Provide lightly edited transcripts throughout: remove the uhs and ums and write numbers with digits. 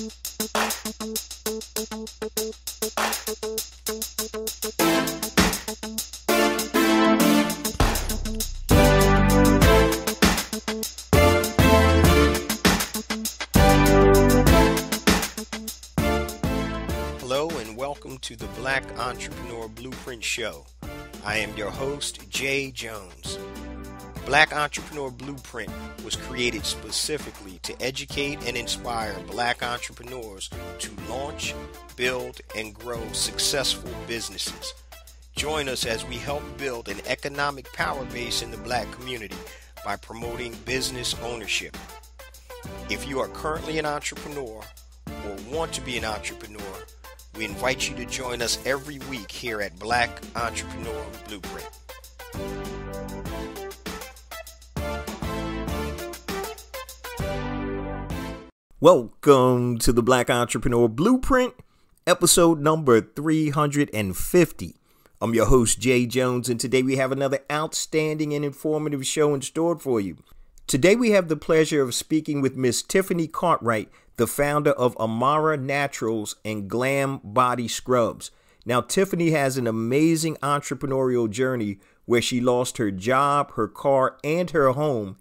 Hello and welcome to the Black Entrepreneur Blueprint Show. I am your host, Jay Jones. Black Entrepreneur Blueprint was created specifically to educate and inspire Black entrepreneurs to launch, build, and grow successful businesses. Join us as we help build an economic power base in the Black community by promoting business ownership. If you are currently an entrepreneur or want to be an entrepreneur, we invite you to join us every week here at Black Entrepreneur Blueprint. Welcome to the Black Entrepreneur Blueprint, episode number 350. I'm your host, Jay Jones, and today we have another outstanding and informative show in store for you. Today we have the pleasure of speaking with Miss Tiffany Cartwright, the founder of Amara Naturals and Glam Body Scrubs. Now, Tiffany has an amazing entrepreneurial journey where she lost her job, her car, and her home,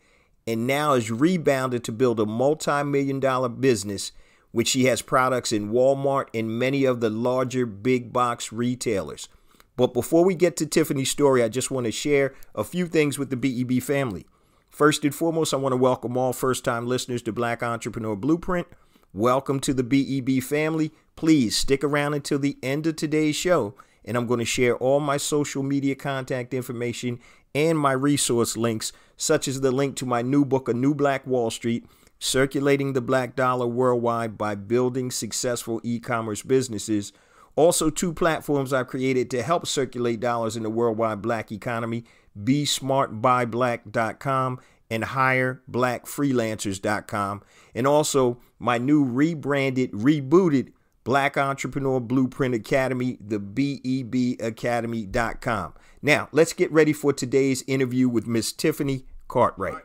and now is rebounded to build a multi-million-dollar business, which she has products in Walmart and many of the larger big box retailers. But before we get to Tiffany's story, I just want to share a few things with the BEB family. First and foremost, I want to welcome all first-time listeners to Black Entrepreneur Blueprint. Welcome to the BEB family. Please stick around until the end of today's show, and I'm going to share all my social media contact information and my resource links, such as the link to my new book, A New Black Wall Street, Circulating the Black Dollar Worldwide by Building Successful E-Commerce Businesses. Also, two platforms I've created to help circulate dollars in the worldwide Black economy, BeSmartByBlack.com and HireBlackFreelancers.com. And also my new rebranded, rebooted Black Entrepreneur Blueprint Academy, the BEBacademy.com. Now, let's get ready for today's interview with Miss Tiffany Cartwright.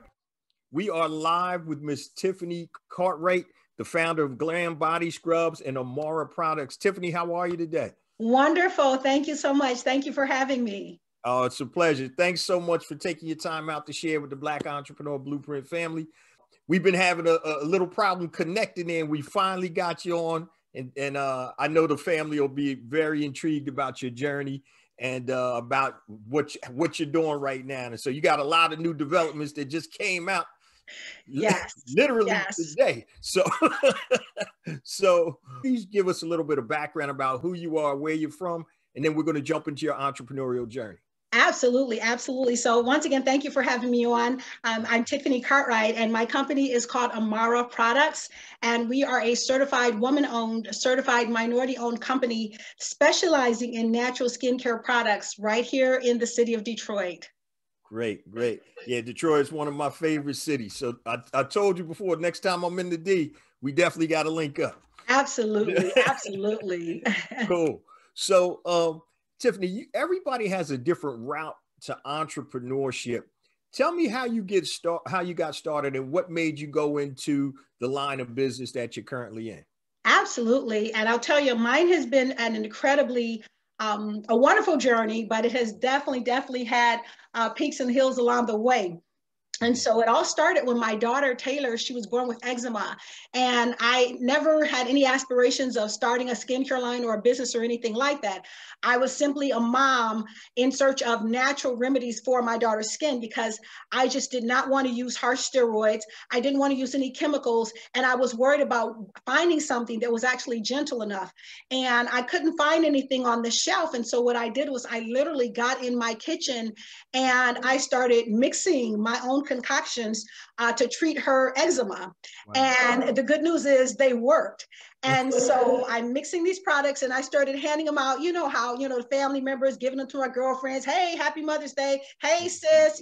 We are live with Miss Tiffany Cartwright, the founder of Glam Body Scrubs and Amara Products. Tiffany, how are you today? Wonderful. Thank you so much. Thank you for having me. Oh, it's a pleasure. Thanks so much for taking your time out to share with the Black Entrepreneur Blueprint family. We've been having a little problem connecting, and we finally got you on. And I know the family will be very intrigued about your journey and about what you're doing right now. And so you got a lot of new developments that just came out. Yes. Literally yes. today. So please give us a little bit of background about who you are, where you're from, and then we're going to jump into your entrepreneurial journey. Absolutely. Absolutely. So once again, thank you for having me on. I'm Tiffany Cartwright, and my company is called Amara Products, and we are a certified woman-owned, certified minority-owned company specializing in natural skincare products right here in the city of Detroit. Great. Yeah, Detroit is one of my favorite cities. So I told you before, next time I'm in the D, we definitely got to link up. Absolutely. Absolutely. Cool. So, Tiffany, everybody has a different route to entrepreneurship. Tell me how you got started and what made you go into the line of business that you're currently in. Absolutely. And I'll tell you, mine has been an incredibly a wonderful journey, but it has definitely had peaks and hills along the way. And so it all started when my daughter, Taylor, she was born with eczema. And I never had any aspirations of starting a skincare line or a business or anything like that. I was simply a mom in search of natural remedies for my daughter's skin because I just did not want to use harsh steroids. I didn't want to use any chemicals. And I was worried about finding something that was actually gentle enough. And I couldn't find anything on the shelf. And so what I did was I literally got in my kitchen and I started mixing my own concoctions to treat her eczema. Wow. And the good news is they worked. And so I'm mixing these products and I started handing them out. You know how, family members giving them to my girlfriends. Hey, happy Mother's Day. Hey, sis,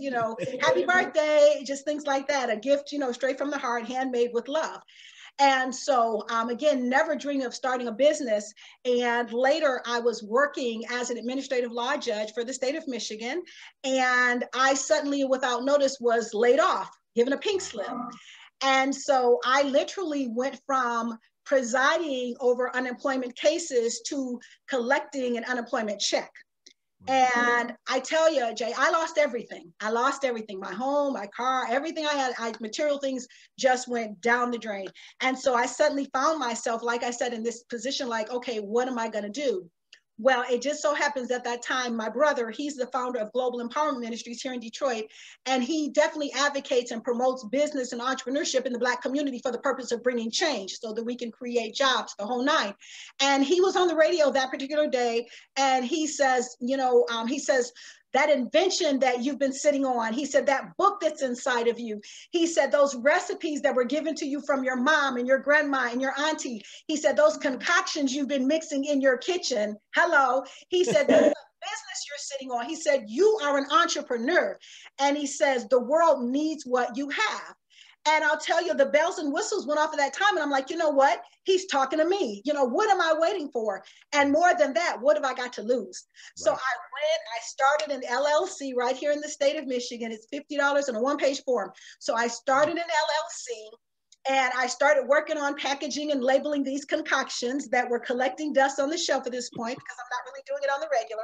happy birthday. Just things like that. A gift, straight from the heart, handmade with love. And so, again, never dreaming of starting a business. And later I was working as an administrative law judge for the state of Michigan. And I suddenly, without notice, was laid off, given a pink slip. And so I literally went from presiding over unemployment cases to collecting an unemployment check. And I tell you, Jay, I lost everything. I lost everything. My home, my car, everything I had, material things just went down the drain. And so I suddenly found myself, like I said, in this position, like, okay, what am I going to do? Well, it just so happens at that time, my brother, he's the founder of Global Empowerment Ministries here in Detroit, and he definitely advocates and promotes business and entrepreneurship in the Black community for the purpose of bringing change so that we can create jobs, the whole nine. And he was on the radio that particular day, and he says, he says, that invention that you've been sitting on, he said, that book that's inside of you, he said, those recipes that were given to you from your mom and your grandma and your auntie, he said, those concoctions you've been mixing in your kitchen, hello, he said, that's the business you're sitting on. He said, you are an entrepreneur. And he says, the world needs what you have. And I'll tell you, the bells and whistles went off at that time. And I'm like, you know what? He's talking to me. What am I waiting for? And more than that, what have I got to lose? Right. So I started an LLC right here in the state of Michigan. It's $50 on a one-page form. So I started an LLC. And I started working on packaging and labeling these concoctions that were collecting dust on the shelf at this point, because I'm not really doing it on the regular.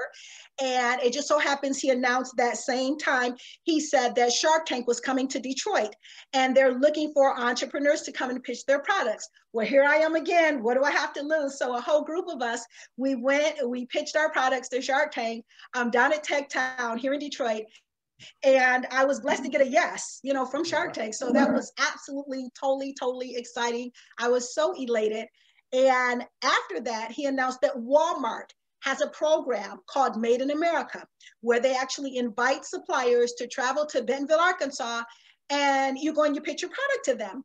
And it just so happens he announced that same time, he said that Shark Tank was coming to Detroit and they're looking for entrepreneurs to come and pitch their products. Well, here I am again. What do I have to lose? So a whole group of us, we pitched our products to Shark Tank down at Tech Town here in Detroit. And I was blessed to get a yes, from Shark Tank. So that was absolutely, totally exciting. I was so elated. And after that, he announced that Walmart has a program called Made in America, where they actually invite suppliers to travel to Bentonville, Arkansas, and you go and you pitch your product to them.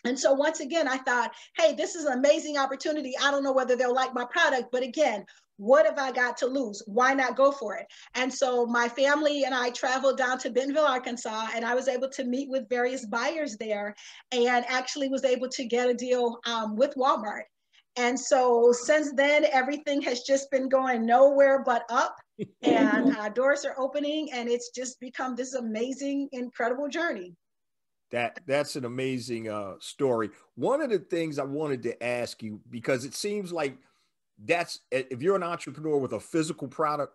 And so once again, I thought, hey, this is an amazing opportunity. I don't know whether they'll like my product, but again, what have I got to lose? Why not go for it? And so my family and I traveled down to Bentonville, Arkansas, and I was able to meet with various buyers there and actually was able to get a deal with Walmart. And so since then, everything has just been going nowhere but up, and doors are opening, and it's just become this amazing, incredible journey. That's an amazing story. One of the things I wanted to ask you, because it seems like if you're an entrepreneur with a physical product,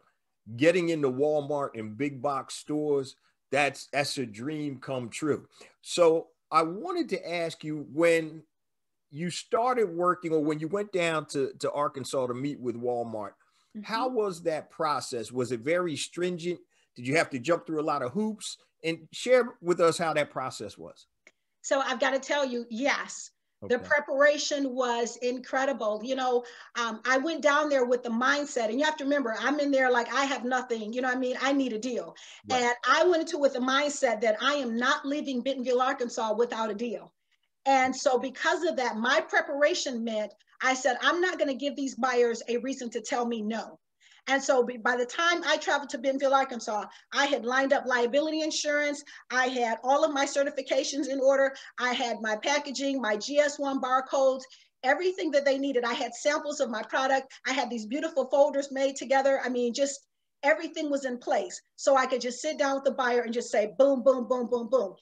getting into Walmart and big box stores, that's a dream come true. So I wanted to ask you, when you started working, or when you went down to Arkansas to meet with Walmart, how was that process? Was it very stringent? Did you have to jump through a lot of hoops? And share with us how that process was. So I've got to tell you, yes. Okay. The preparation was incredible. I went down there with the mindset, and you have to remember, I'm in there like I have nothing, I need a deal. Right. And I went into with the mindset that I am not leaving Bentonville, Arkansas without a deal. And so because of that, my preparation meant, I said, I'm not going to give these buyers a reason to tell me no. And so by the time I traveled to Bentonville, Arkansas, I had lined up liability insurance. I had all of my certifications in order. I had my packaging, my GS1 barcodes, everything that they needed. I had samples of my product. I had these beautiful folders made together. I mean, just everything was in place. So I could just sit down with the buyer and just say, boom, boom, boom, boom, boom.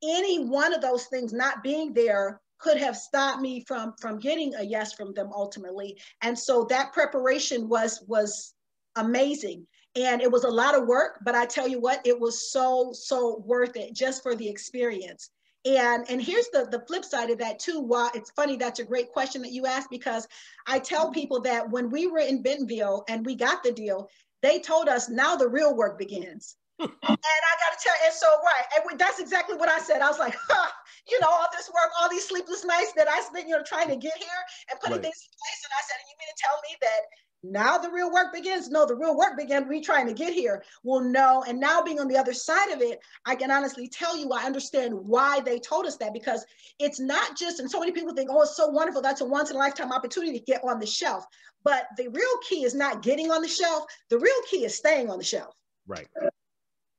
Any one of those things not being there could have stopped me from getting a yes from them ultimately. And so that preparation was amazing. And it was a lot of work, but I tell you what, it was so worth it just for the experience. And here's the flip side of that too. While it's funny, that's a great question that you asked, because I tell people that when we were in Bentonville and we got the deal, they told us now the real work begins. And I got to tell you, and so, right, and that's exactly what I said. I was like, all this work, all these sleepless nights that I spent, trying to get here and putting things in place. And I said, you mean to tell me that now the real work begins? No, the real work began me trying to get here. Well, no. And now being on the other side of it, I can honestly tell you, I understand why they told us that, because it's not just, and so many people think, oh, it's so wonderful. That's a once in a lifetime opportunity to get on the shelf. But the real key is not getting on the shelf. The real key is staying on the shelf. Right.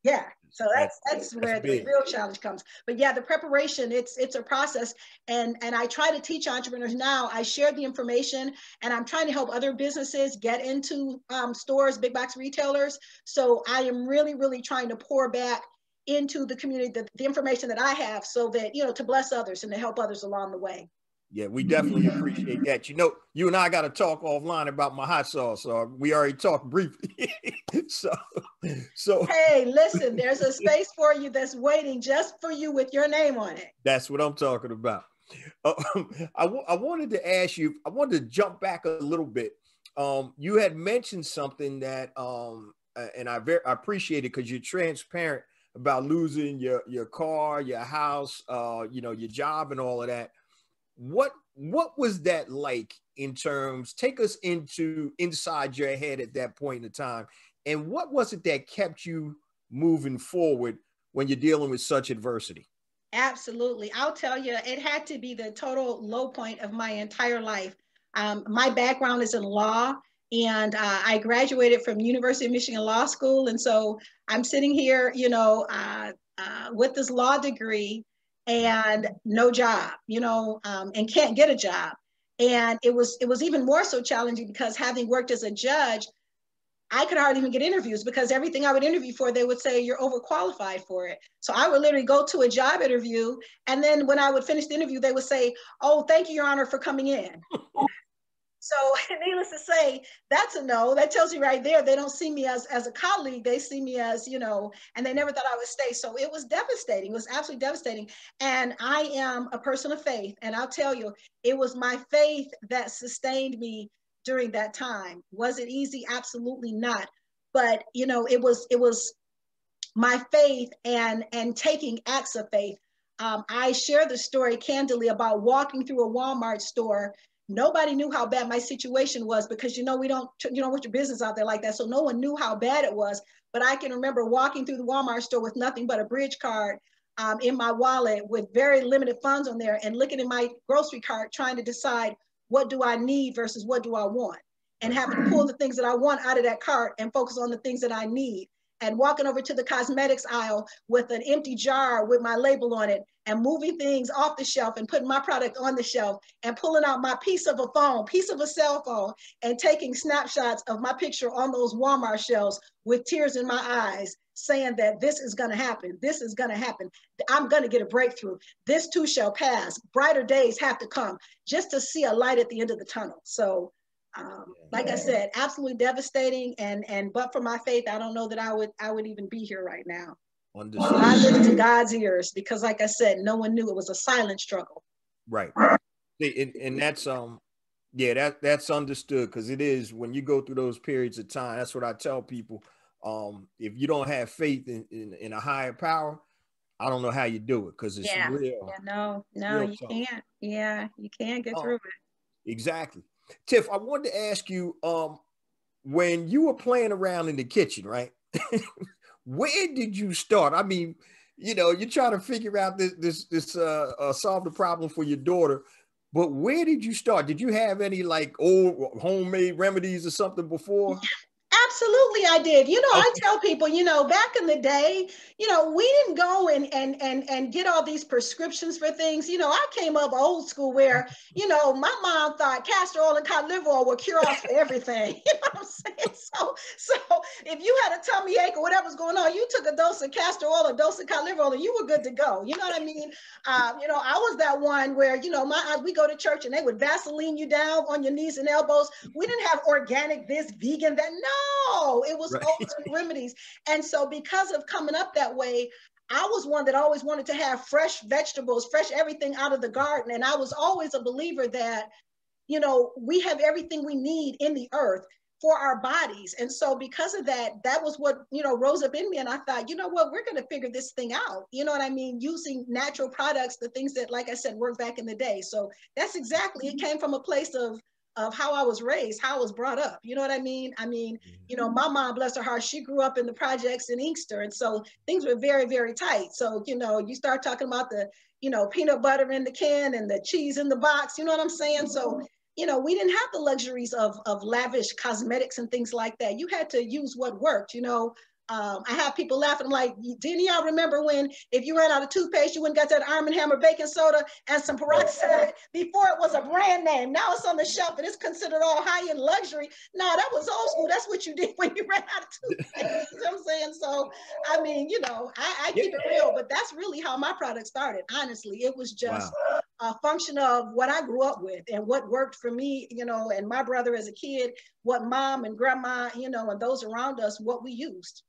Yeah. So that's where the real challenge comes. But yeah, the preparation, it's a process. And I try to teach entrepreneurs now. I share the information, and I'm trying to help other businesses get into stores, big box retailers. So I am really trying to pour back into the community the information that I have, so that, to bless others and to help others along the way. Yeah, we definitely appreciate that. You know, you and I got to talk offline about my hot sauce. We already talked briefly. so, so Hey, listen, there's a space for you that's waiting just for you with your name on it. that's what I'm talking about. Uh, I wanted to ask you, I wanted to jump back a little bit. You had mentioned something that, and I appreciate it because you're transparent about losing your car, your house, you know, your job and all of that. What was that like in terms, take us inside your head at that point in time, and what was it that kept you moving forward when you're dealing with such adversity? Absolutely. I'll tell you, it had to be the total low point of my entire life. My background is in law, and I graduated from University of Michigan Law School. And so I'm sitting here, with this law degree and no job, and can't get a job. And it was even more so challenging because having worked as a judge, I could hardly even get interviews because everything I would interview for, they would say you're overqualified for it. So I would literally go to a job interview, and then when I would finish the interview, they would say, "Oh, thank you, Your Honor, for coming in." So needless to say, that's a no. That tells you right there, they don't see me as a colleague. They see me as, and they never thought I would stay. So it was devastating. It was absolutely devastating. And I am a person of faith. And I'll tell you, it was my faith that sustained me during that time. Was it easy? Absolutely not. But, it was my faith and taking acts of faith. I share the story candidly about walking through a Walmart store. Nobody knew how bad my situation was because, we don't, want your business out there like that. So no one knew how bad it was. But I can remember walking through the Walmart store with nothing but a bridge card in my wallet with very limited funds on there and looking at my grocery cart, trying to decide what do I need versus what do I want, and having to pull the things that I want out of that cart and focus on the things that I need. And walking over to the cosmetics aisle with an empty jar with my label on it and moving things off the shelf and putting my product on the shelf and pulling out my piece of a cell phone and taking snapshots of my picture on those Walmart shelves with tears in my eyes, saying that this is going to happen. This is going to happen. I'm going to get a breakthrough. This too shall pass. Brighter days have to come, just to see a light at the end of the tunnel. So like I said, absolutely devastating. And but for my faith, I don't know that I would even be here right now. Understood. I listened to God's ears because, like I said, no one knew. It was a silent struggle. Right. And that's yeah, that's understood, because it is when you go through those periods of time. That's what I tell people. If you don't have faith in a higher power, I don't know how you do it, because it's real. Yeah, no, real you tough. can't. Yeah, you can't get through it. Exactly. Tiff, I wanted to ask you, when you were playing around in the kitchen, right? Where did you start? I mean, you're trying to figure out this solve the problem for your daughter, but where did you start? Did you have any like old homemade remedies or something before? Absolutely, I did. I tell people, back in the day, we didn't go and get all these prescriptions for things. I came up old school where, my mom thought castor oil and cod liver oil were cure-alls for everything. You know what I'm saying? So if you had a tummy ache or whatever's going on, you took a dose of castor oil, a dose of cod liver oil, and you were good to go. You know what I mean? I was that one where, we go to church and they would Vaseline you down on your knees and elbows. We didn't have organic this, vegan that. No, it was old school remedies. And so because of coming up that way, I was one that always wanted to have fresh vegetables, fresh everything out of the garden. And I was always a believer that, we have everything we need in the earth for our bodies. And so because of that, that was what, rose up in me. And I thought, you know what, we're going to figure this thing out. You know what I mean? Using natural products, the things that, like I said, worked back in the day. So that's exactly, it came from a place of how I was raised, how I was brought up. You know what I mean? My mom, bless her heart, she grew up in the projects in Inkster. And so things were very, very tight. So, you start talking about the, peanut butter in the can and the cheese in the box, you know what I'm saying? So, we didn't have the luxuries of lavish cosmetics and things like that. You had to use what worked, I have people laughing. I'm like, didn't y'all remember when if you ran out of toothpaste, you went and got that Arm & Hammer baking soda and some peroxide before it was a brand name? Now it's on the shelf and it's considered all high-end luxury. No, that was old school. That's what you did when you ran out of toothpaste. You know what I'm saying? So, I keep it real, but that's really how my product started. Honestly, it was just a function of what I grew up with and what worked for me, you know, and my brother as a kid, what mom and grandma, you know, and those around us, what we used.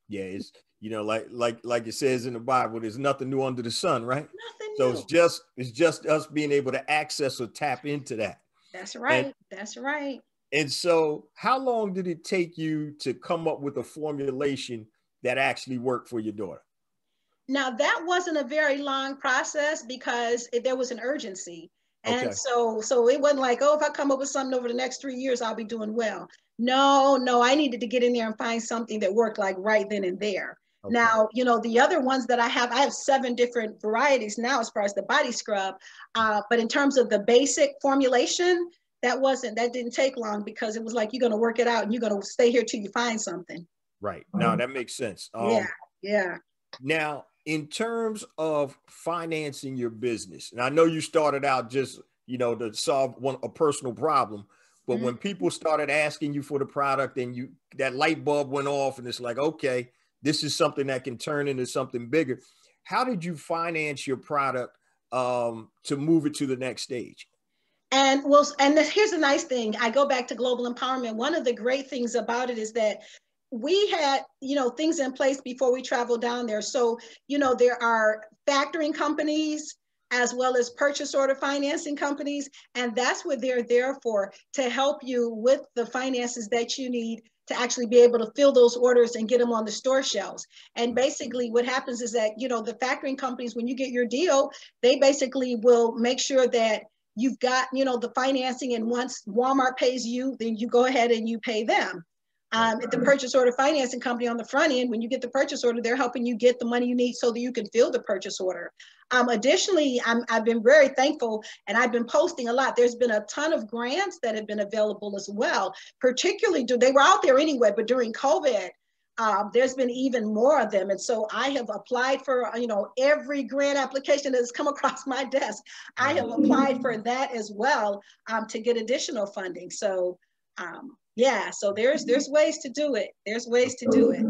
Yeah, it's, you know, like it says in the Bible, there's nothing new under the sun, right? Nothing So new. it's just us being able to access or tap into that. That's And right. That's right. and so how long did it take you to come up with a formulation that actually worked for your daughter? Now, that wasn't a very long process because there was an urgency. And Okay. so it wasn't like, oh, if I come up with something over the next 3 years, I'll be doing well. No, no, I needed to get in there and find something that worked like right then and there. Okay. Now, you know, the other ones that I have 7 different varieties now as far as the body scrub. But in terms of the basic formulation, that didn't take long because it was like, you're going to work it out and you're going to stay here till you find something. Right. Now that makes sense. Yeah. Yeah. Now, in terms of financing your business, and I know you started out just, you know, to solve a personal problem, but when people started asking you for the product and that light bulb went off and it's like, okay, this is something that can turn into something bigger. How did you finance your product to move it to the next stage? And well, and here's the nice thing. I go back to global empowerment. One of the great things about it is that we had, you know, things in place before we traveled down there. So, you know, there are factoring companies as well as purchase order financing companies. And that's what they're there for, to help you with the finances that you need to actually be able to fill those orders and get them on the store shelves. And basically what happens is that, you know, the factoring companies, when you get your deal, they basically will make sure that you've got, you know, the financing, and once Walmart pays you, then you go ahead and you pay them. The purchase order financing company on the front end, when you get the purchase order, they're helping you get the money you need so that you can fill the purchase order. Additionally, I've been very thankful, and I've been posting a lot. There's been a ton of grants that have been available as well, particularly, they were out there anyway, but during COVID, there's been even more of them. And so I have applied for, you know, every grant application that has come across my desk. I have applied for that as well, to get additional funding. So yeah, so there's ways to do it. There's ways to do it.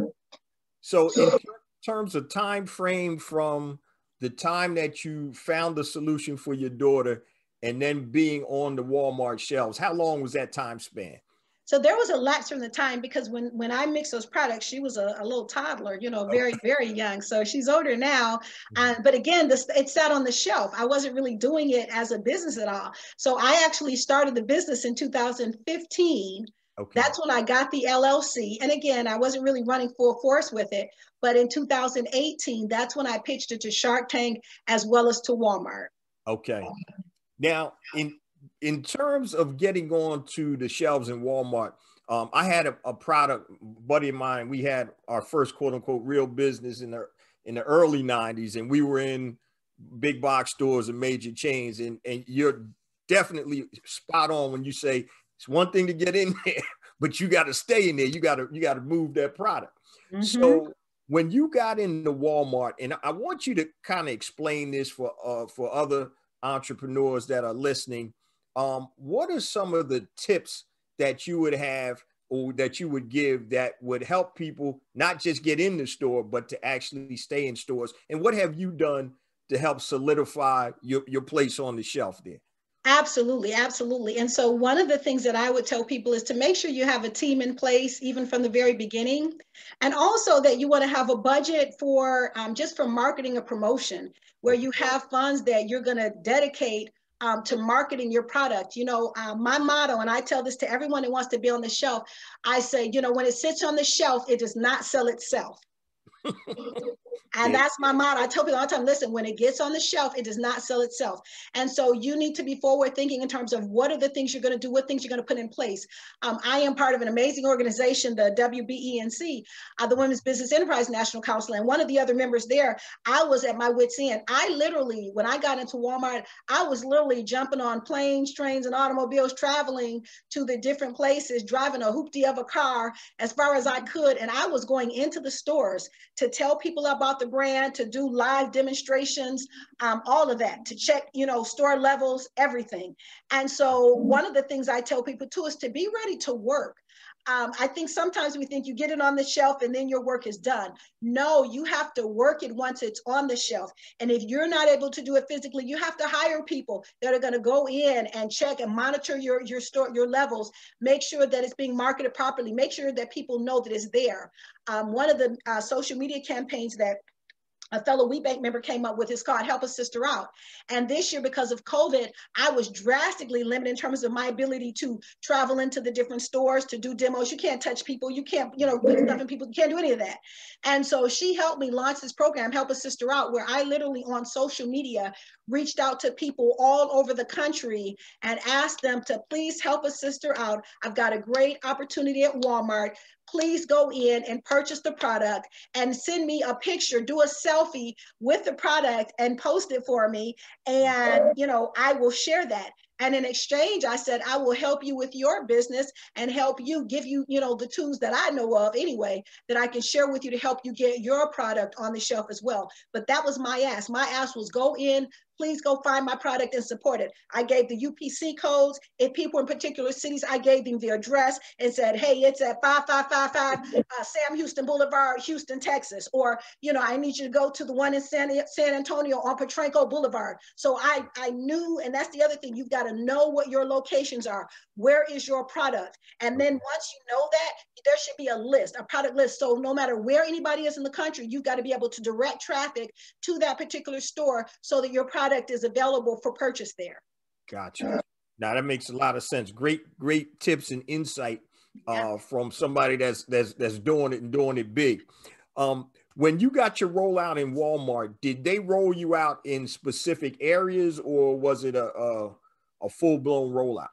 So in terms of time frame from the time that you found the solution for your daughter and then being on the Walmart shelves, how long was that time span? So there was a lapse from the time, because when I mixed those products, she was a little toddler, you know, very, very young. So she's older now. But again, it sat on the shelf. I wasn't really doing it as a business at all. So I actually started the business in 2015. Okay. That's when I got the LLC. And again, I wasn't really running full force with it. But in 2018, that's when I pitched it to Shark Tank as well as to Walmart. Okay. Now, in terms of getting on to the shelves in Walmart, I had a product, buddy of mine. We had our first quote unquote real business in the early 90s, and we were in big box stores and major chains. And you're definitely spot on when you say it's one thing to get in there, but you got to stay in there. You got to move that product. Mm-hmm. So when you got into Walmart, and I want you to kind of explain this for other entrepreneurs that are listening. What are some of the tips that you would have or that you would give that would help people not just get in the store, but to actually stay in stores? And what have you done to help solidify your place on the shelf there? Absolutely, absolutely. And so one of the things that I would tell people is to make sure you have a team in place, even from the very beginning. And also that you want to have a budget for just for marketing or promotion, where you have funds that you're going to dedicate to marketing your product. You know, my motto, and I tell this to everyone that wants to be on the shelf, I say, you know, when it sits on the shelf, it does not sell itself. And that's my motto. I tell people all the time, listen, when it gets on the shelf, it does not sell itself. And so you need to be forward thinking in terms of what are the things you're going to do, what things you're going to put in place. I am part of an amazing organization, the WBENC, the Women's Business Enterprise National Council. And one of the other members there, I was at my wit's end. I literally, when I got into Walmart, I was literally jumping on planes, trains, and automobiles, traveling to the different places, driving a hoopty of a car as far as I could. And I was going into the stores to tell people about the the brand, to do live demonstrations, all of that, to check, store levels, everything. And so one of the things I tell people too is to be ready to work. I think sometimes we think you get it on the shelf and then your work is done. No, you have to work it once it's on the shelf. And if you're not able to do it physically, you have to hire people that are going to go in and check and monitor your store, your levels, make sure that it's being marketed properly, make sure that people know that it's there. One of the social media campaigns that a fellow WeBank member came up with is called Help a Sister Out. And this year, because of COVID, I was drastically limited in terms of my ability to travel into the different stores to do demos. You can't touch people. You can't, put stuff in people. You can't do any of that. And so she helped me launch this program, Help a Sister Out, where I literally on social media reached out to people all over the country and asked them to please help a sister out. I've got a great opportunity at Walmart. Please go in and purchase the product and send me a picture, do a selfie with the product and post it for me. And, I will share that. And in exchange, I said, I will help you with your business and help you, give you, the tools that I know of anyway, that I can share with you to help you get your product on the shelf as well. But that was my ask. My ask was go in, please go find my product and support it. I gave the UPC codes. If people in particular cities, I gave them the address and said, hey, it's at 5555 Sam Houston Boulevard, Houston, Texas. Or, I need you to go to the one in San Antonio on Potranco Boulevard. So I knew, and that's the other thing, you've got to know what your locations are. Where is your product? And then once you know that, there should be a list, a product list. So no matter where anybody is in the country, you've got to be able to direct traffic to that particular store so that your product is available for purchase there. Gotcha. Now that makes a lot of sense. Great tips and insight from somebody that's doing it and doing it big. When you got your rollout in Walmart, did they roll you out in specific areas, or was it a full-blown rollout?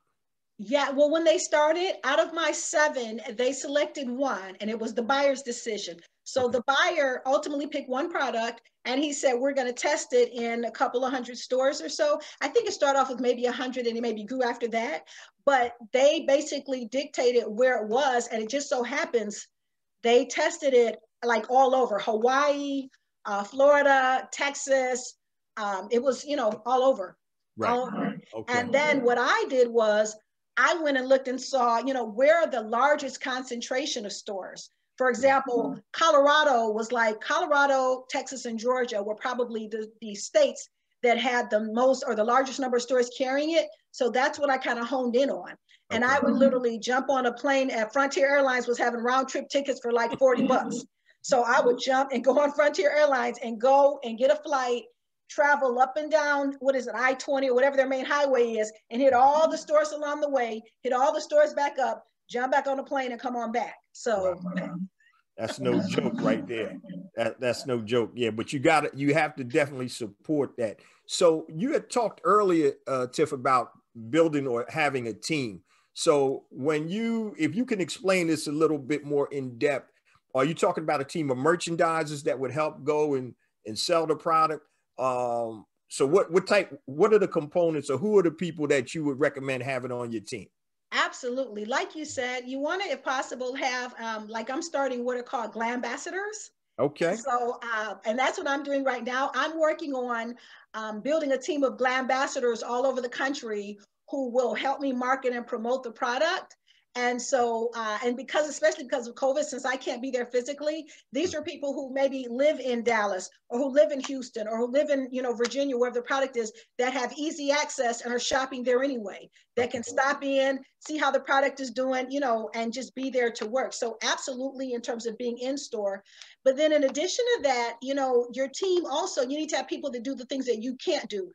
Yeah, well, when they started, out of my 7, they selected 1, and it was the buyer's decision. So the buyer ultimately picked one product, and he said, we're going to test it in a couple of hundred stores or so. I think it started off with maybe 100, and it maybe grew after that. But they basically dictated where it was, and it just so happens they tested it like all over Hawaii, Florida, Texas. It was, all over. Right. All over. Okay. And then what I did was I went and looked and saw, where are the largest concentration of stores? For example, Colorado, Texas, and Georgia were probably the states that had the most or the largest number of stores carrying it. So that's what I kind of honed in on. And I would literally jump on a plane at Frontier Airlines was having round trip tickets for like $40. So I would jump and go on Frontier Airlines and go and get a flight, travel up and down, I-20 or whatever their main highway is, and hit all the stores along the way, hit all the stores back up, jump back on the plane and come on back. So that's no joke right there. That's no joke. Yeah, but you have to definitely support that. So you had talked earlier, Tiff, about building or having a team. So if you can explain this a little bit more in depth, are you talking about a team of merchandisers that would help go and sell the product? So what are the components, or who are the people that you would recommend having on your team? Absolutely. Like you said, you want to, if possible, have, like I'm starting what are called Glambassadors. Okay. So, and that's what I'm doing right now. I'm working on building a team of Glambassadors all over the country who will help me market and promote the product. And so, especially because of COVID, since I can't be there physically, these are people who maybe live in Dallas or who live in Houston or who live in, Virginia, wherever the product is, that have easy access and are shopping there anyway, that can stop in, see how the product is doing, and just be there to work. So absolutely in terms of being in store. But then in addition to that, your team also, you need to have people that do the things that you can't do.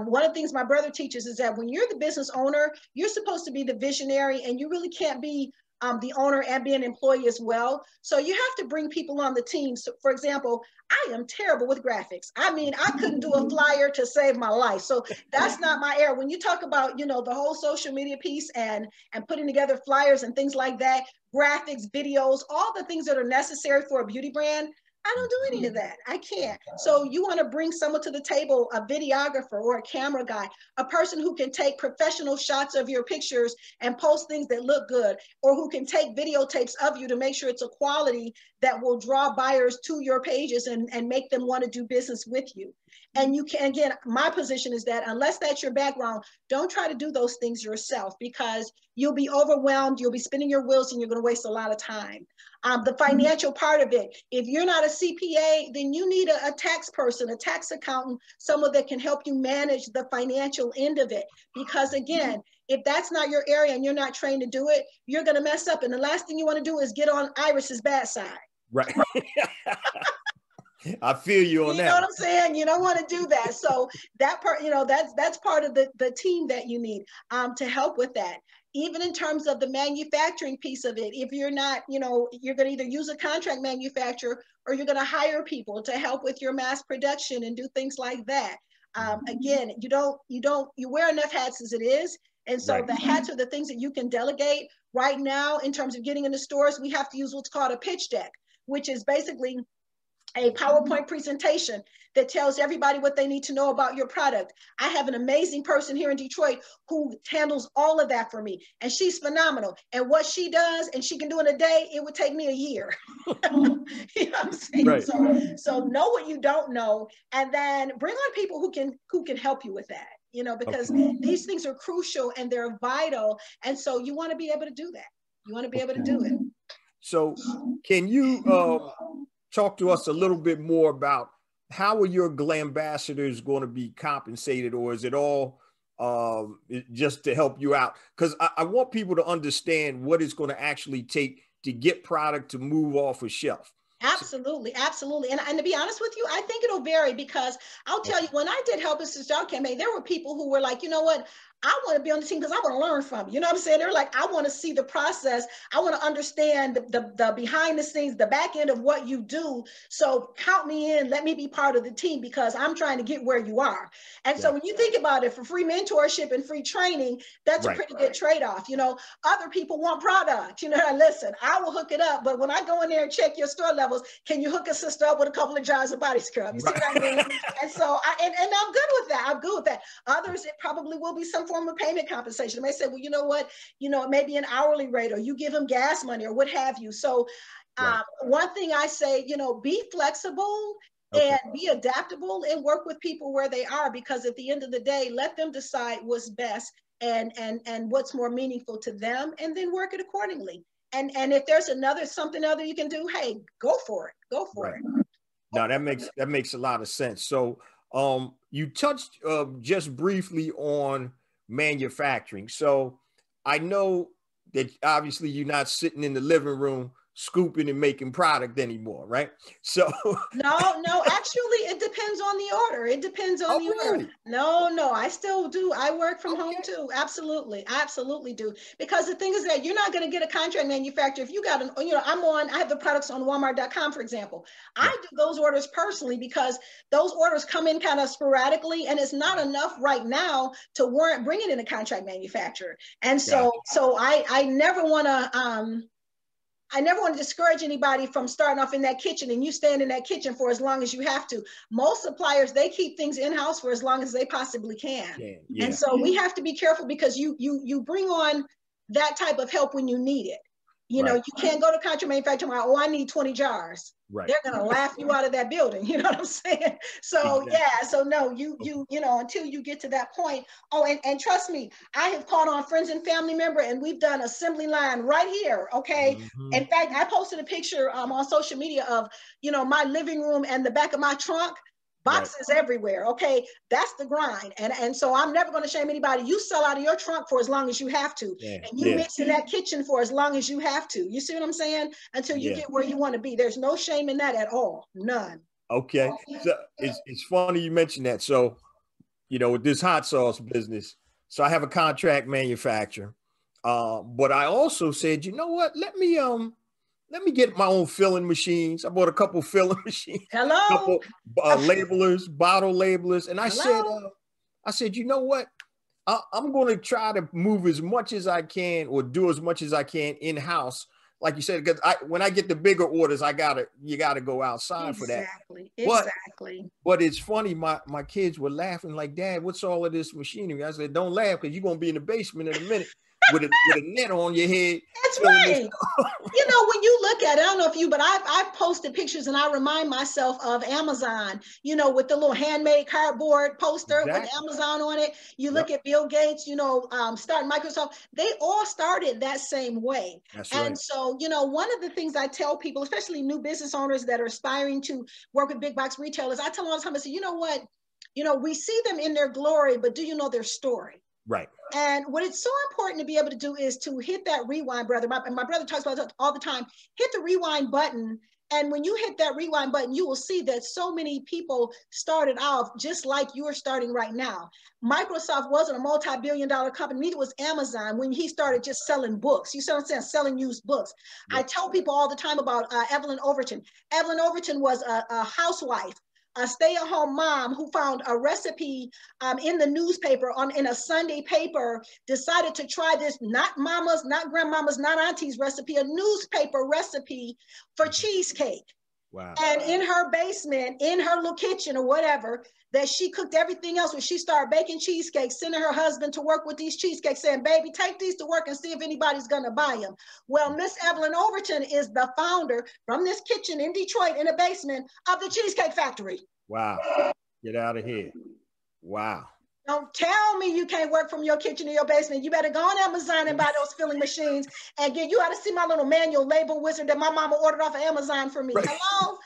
One of the things my brother teaches is that when you're the business owner, you're supposed to be the visionary, and you really can't be the owner and be an employee as well. So you have to bring people on the team. So for example, I am terrible with graphics. I mean, I couldn't do a flyer to save my life. So that's not my area. When you talk about, the whole social media piece and putting together flyers and things like that, graphics, videos, all the things that are necessary for a beauty brand, I don't do any of that. I can't. So you want to bring someone to the table, a videographer or a camera guy, a person who can take professional shots of your pictures and post things that look good, or who can take videotapes of you to make sure it's a quality that will draw buyers to your pages and make them want to do business with you. And you can, again, my position is that unless that's your background, don't try to do those things yourself, because you'll be overwhelmed, you'll be spinning your wheels, and you're going to waste a lot of time. The financial part of it, if you're not a CPA, then you need a tax person, a tax accountant, someone that can help you manage the financial end of it. Because again, if that's not your area and you're not trained to do it, you're going to mess up. And the last thing you want to do is get on Iris's bad side. Right. I feel you on that. You know what I'm saying? You don't want to do that. So that part, that's part of the team that you need to help with that. Even in terms of the manufacturing piece of it, if you're not, you're going to either use a contract manufacturer or you're going to hire people to help with your mass production and do things like that. Again, you wear enough hats as it is. And so the hats are the things that you can delegate. Right now, in terms of getting into stores, we have to use what's called a pitch deck, which is basically a PowerPoint presentation that tells everybody what they need to know about your product. I have an amazing person here in Detroit who handles all of that for me, and she's phenomenal. And what she does, and she can do in a day, it would take me a year. You know what I'm saying? Right. So know what you don't know, and then bring on people who can help you with that. Because these things are crucial and they're vital, and so you want to be able to do that. You want to be able to do it. So, can you talk to us a little bit more about how are your Glambassadors going to be compensated, or is it all just to help you out? Because I want people to understand what it's going to actually take to get product to move off a shelf. Absolutely. Absolutely. And to be honest with you, I think it'll vary, because I'll tell you, when I did Help Us to Start campaign, there were people who were like, you know what? I want to be on the team because I want to learn from you. You know what I'm saying? They're like, I want to see the process. I want to understand the behind the scenes, the back end of what you do. So count me in, let me be part of the team, because I'm trying to get where you are. And so when you think about it, for free mentorship and free training, that's a pretty good trade-off. Other people want product. Listen, I will hook it up, but when I go in there and check your store levels, can you hook a sister up with a couple of jars of body scrub? You see what I mean? And so and I'm good with that. I'm good with that. Others, it probably will be some form of payment compensation. They may say, well, you know what, it may be an hourly rate, or you give them gas money, or what have you. So one thing I say, be flexible and be adaptable and work with people where they are, because at the end of the day, let them decide what's best and what's more meaningful to them, and then work it accordingly. And if there's something other you can do, hey, go for it. Go for it. No, that makes a lot of sense. So you touched just briefly on manufacturing. So I know that obviously you're not sitting in the living room scooping and making product anymore, right? So no, actually it depends on the order. It depends on the order. No, I still do. I work from home too. Absolutely. I absolutely do. Because the thing is that you're not going to get a contract manufacturer. If you got I have the products on Walmart.com, for example. I do those orders personally, because those orders come in kind of sporadically, and it's not enough right now to warrant bringing in a contract manufacturer. And so I never want to discourage anybody from starting off in that kitchen, and you stand in that kitchen for as long as you have to. Most suppliers, they keep things in-house for as long as they possibly can. Yeah. And so we have to be careful, because you bring on that type of help when you need it. You can't go to contract manufacturer and, I need 20 jars. They're going to laugh you out of that building. You know what I'm saying? So so no, you until you get to that point. Oh, and trust me, I have called on friends and family member, and we've done assembly line right here. Okay. In fact, I posted a picture on social media of, my living room and the back of my trunk. Boxes everywhere. Okay. That's the grind. And so I'm never going to shame anybody. You sell out of your trunk for as long as you have to. And you mix in that kitchen for as long as you have to. You see what I'm saying? Until you get where you want to be. There's no shame in that at all. None. Okay. So it's funny you mentioned that. So, with this hot sauce business, so I have a contract manufacturer. But I also said, you know what? Let me get my own filling machines. I bought a couple filling machines. Hello. Labelers, bottle labelers. And I said, you know what? I'm going to try to move as much as I can, or do as much as I can in-house, like you said, because when I get the bigger orders, you gotta go outside for that. Exactly. But it's funny, my kids were laughing like, Dad, what's all of this machinery? I said, don't laugh, because you're gonna be in the basement in a minute with a net on your head. That's right. You know, when you look at it, I don't know if you, but I've posted pictures and I remind myself of Amazon, you know, with the little handmade cardboard poster with Amazon on it. You look at Bill Gates, you know, starting Microsoft, they all started that same way. That's and right. So, you know, one of the things I tell people, especially new business owners that are aspiring to work with big box retailers, I tell them all the time, I say, you know what, you know, we see them in their glory, but do you know their story? Right. And what it's so important to be able to do is to hit that rewind, brother. My brother talks about it all the time. Hit the rewind button. And when you hit that rewind button, you will see that so many people started off just like you're starting right now. Microsoft wasn't a multi-billion-dollar company. Neither was Amazon when he started just selling books. You see what I'm saying? Selling used books. Yep. I tell people all the time about Evelyn Overton. Evelyn Overton was a housewife, a stay-at-home mom who found a recipe in the newspaper in a Sunday paper, decided to try this, not mama's, not grandmama's, not auntie's recipe, a newspaper recipe for cheesecake. Wow. And in her basement, in her little kitchen or whatever, that she cooked everything else. When she started baking cheesecakes, sending her husband to work with these cheesecakes, saying, baby, take these to work and see if anybody's going to buy them. Well, Miss Evelyn Overton is the founder from this kitchen in Detroit in the basement of the Cheesecake Factory. Wow. Get out of here. Wow. Don't tell me you can't work from your kitchen or your basement. You better go on Amazon and buy those filling machines and you ought to see my little manual label wizard that my mama ordered off of Amazon for me. Right. Hello?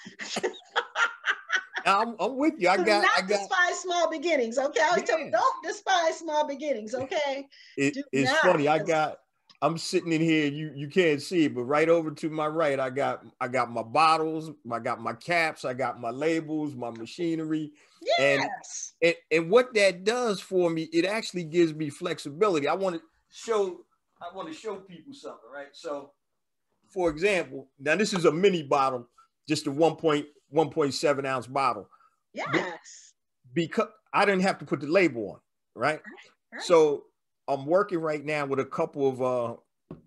I'm with you. I got despise small beginnings. Okay. I always tell you, don't despise small beginnings. Okay. It's funny. I'm sitting in here. You can't see it, but right over to my right, I got my bottles, I got my caps, I got my labels, my machinery. Yes. And what that does for me, it actually gives me flexibility. I want to show people something, right? So, for example, now this is a mini bottle, just a 1.7 ounce bottle. Yes. Because I didn't have to put the label on, right? So I'm working right now with a couple of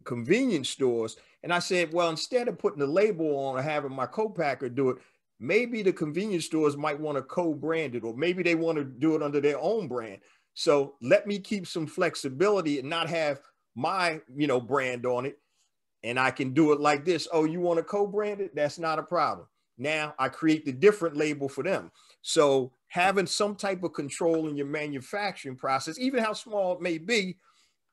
convenience stores. And I said, well, instead of putting the label on or having my co-packer do it, maybe the convenience stores might want to co-brand it, or maybe they want to do it under their own brand. So let me keep some flexibility and not have my, brand on it. And I can do it like this. Oh, you want to co-brand it? That's not a problem. Now I create the different label for them. So having some type of control in your manufacturing process, even how small it may be,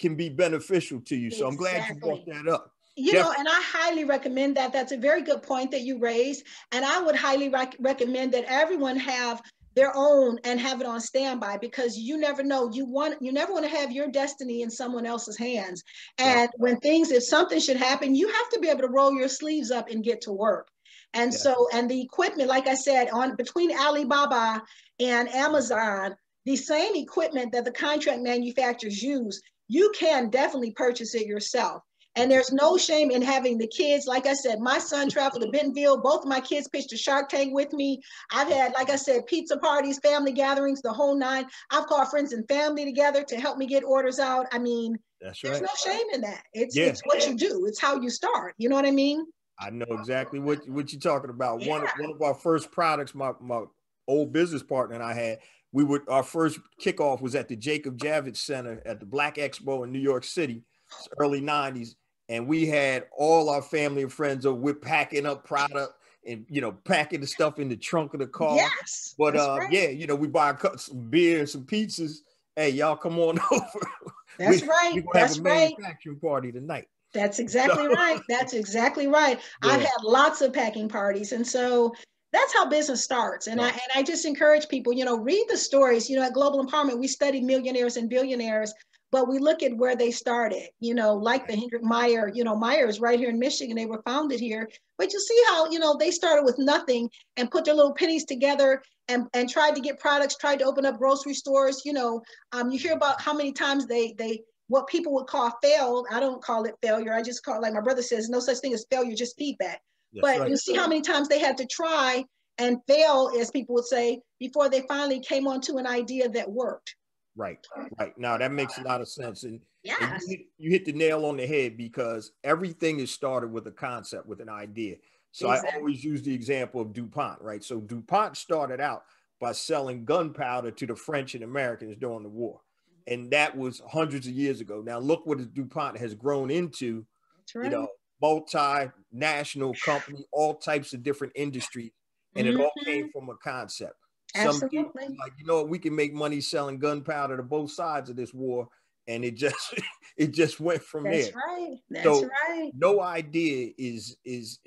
can be beneficial to you. So I'm glad you brought that up. And I highly recommend that. That's a very good point that you raised. And I would highly recommend that everyone have their own and have it on standby, because you never know. You never want to have your destiny in someone else's hands. And if something should happen, you have to be able to roll your sleeves up and get to work. And and the equipment, like I said, between Alibaba and Amazon, the same equipment that the contract manufacturers use, you can definitely purchase it yourself. And there's no shame in having the kids. Like I said, my son traveled to Bentonville. Both of my kids pitched a Shark Tank with me. I've had, like I said, pizza parties, family gatherings, the whole nine. I've called friends and family together to help me get orders out. I mean, there's no shame in that. It's what you do. It's how you start. You know what I mean? I know exactly what you're talking about. Yeah. One of our first products, my old business partner and I had, our first kickoff was at the Jacob Javits Center at the Black Expo in New York City, early 90s. And we had all our family and friends over. We're packing up product and, packing the stuff in the trunk of the car. Yes. But we buy some beer and some pizzas. Hey, y'all come on over. That's right. We're going to have a manufacturing party tonight. That's exactly right. That's exactly right. Yeah. I've had lots of packing parties. And so that's how business starts. And I just encourage people, read the stories. At Global Empowerment, we study millionaires and billionaires, but we look at where they started, like the Hendrik Meyer, Myers right here in Michigan. They were founded here. But you see how, they started with nothing and put their little pennies together and tried to get products, tried to open up grocery stores. You hear about how many times they what people would call failed. I don't call it failure. I just call it, like my brother says, no such thing as failure, just feedback. That's right. You see how many times they had to try and fail, as people would say, before they finally came onto an idea that worked. Right, right. Now that makes a lot of sense, and Yes, you hit the nail on the head because everything is started with a concept, with an idea. So I exactly. always use the example of DuPont, right? So DuPont started out by selling gunpowder to the French and Americans during the war, and that was hundreds of years ago. Now look what DuPont has grown into, That's you right. know, multinational company, all types of different industries, and it all came Hmm. from a concept. Some dude was Absolutely. like, you know what, we can make money selling gunpowder to both sides of this war, and it just it just went from That's there. right. That's So right. no idea is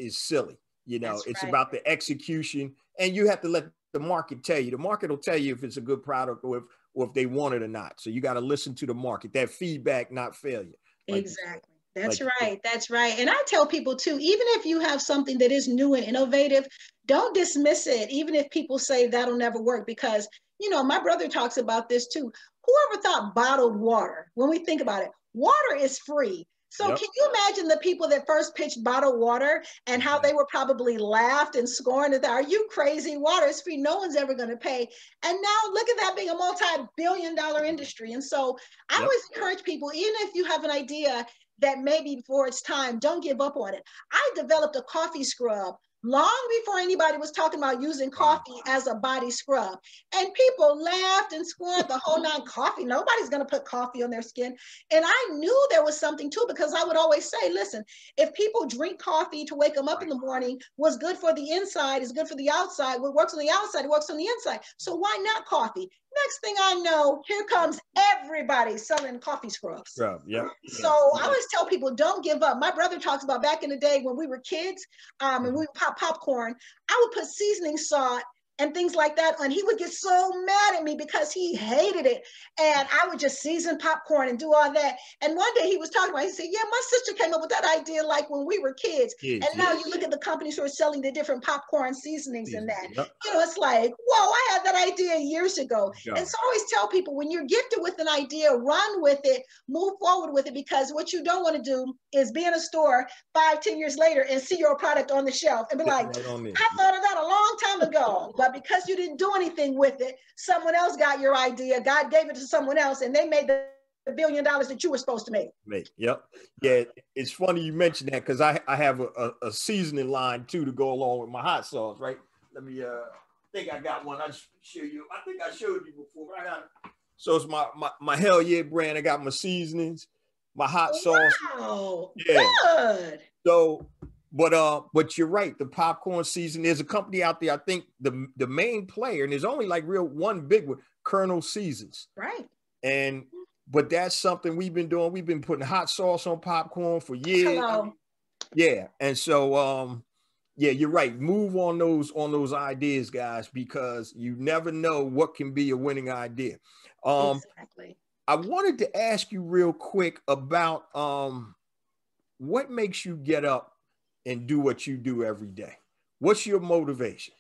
silly. You know, That's it's right. about the execution, and you have to let the market tell you. The market will tell you if it's a good product or if they want it or not. So you got to listen to the market. That feedback, not failure, like you said. Exactly. That's Like you said. right. That's right. And I tell people too, even if you have something that is new and innovative, don't dismiss it, even if people say that'll never work. Because, my brother talks about this too. Whoever thought bottled water, when we think about it, water is free. So Yep. can you imagine the people that first pitched bottled water and how they Exactly. were probably laughed and scorned at that? Are you crazy? Water is free. No one's ever going to pay. And now look at that being a multi-billion-dollar industry. And so I Yep. always encourage people, even if you have an idea that maybe before it's time, don't give up on it. I developed a coffee scrub long before anybody was talking about using Wow. coffee as a body scrub. And people laughed and scorned the whole nine. Coffee. Nobody's going to put coffee on their skin. And I knew there was something too, because I would always say, listen, if people drink coffee to wake them up in Right. the morning, what's good for the inside is good for the outside. What works on the outside, it works on the inside. So why not coffee? Next thing I know, here comes everybody selling coffee scrubs. Scrub. Yep. So Yep. I always tell people, don't give up. My brother talks about back in the day when we were kids, and we would pop popcorn. I would put seasoning salt and things like that, and he would get so mad at me because he hated it. And I would just season popcorn and do all that. And one day he was talking about, he said, "Yeah, my sister came up with that idea like when we were kids." And Kids. now Yep. you look at the companies who are selling the different popcorn seasonings and Season. that. Yep. It's like, whoa, I had that idea years ago. And Go. so I always tell people, when you're gifted with an idea, run with it, move forward with it, because what you don't want to do is be in a store 5, 10 years later and see your product on the shelf and be Sitting like, right on there. I thought of that a long time ago. But because you didn't do anything with it, someone else got your idea. God gave it to someone else, and they made the $1 billion that you were supposed to make. Mate. Yep. Yeah. It's funny you mentioned that because I have a seasoning line too to go along with my hot sauce. Right. Let me. I think I got one. I just show you. I think I showed you before. But I got. So it's my Hell Yeah brand. I got my seasonings, my hot sauce. Wow, Yeah. good. So, but you're right. The popcorn season. There's a company out there. I think the main player, and there's only like one big one, Colonel Seasons. Right. And but that's something we've been doing. We've been putting hot sauce on popcorn for years. Hello. Yeah. And so yeah, you're right. Move on those ideas, guys, because you never know what can be a winning idea. Exactly. I wanted to ask you real quick about what makes you get up and do what you do every day? What's your motivation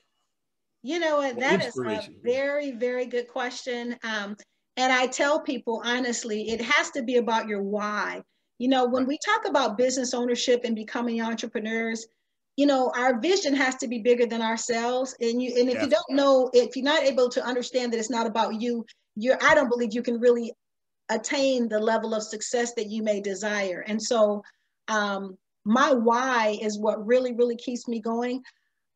You know what? or That is a inspiration? very, very good question. And I tell people honestly, it has to be about your why. When Right. we talk about business ownership and becoming entrepreneurs, our vision has to be bigger than ourselves. And if you don't Definitely. know, if you're not able to understand that it's not about you, I don't believe you can really attain the level of success that you may desire. And so, my why is what really, really keeps me going.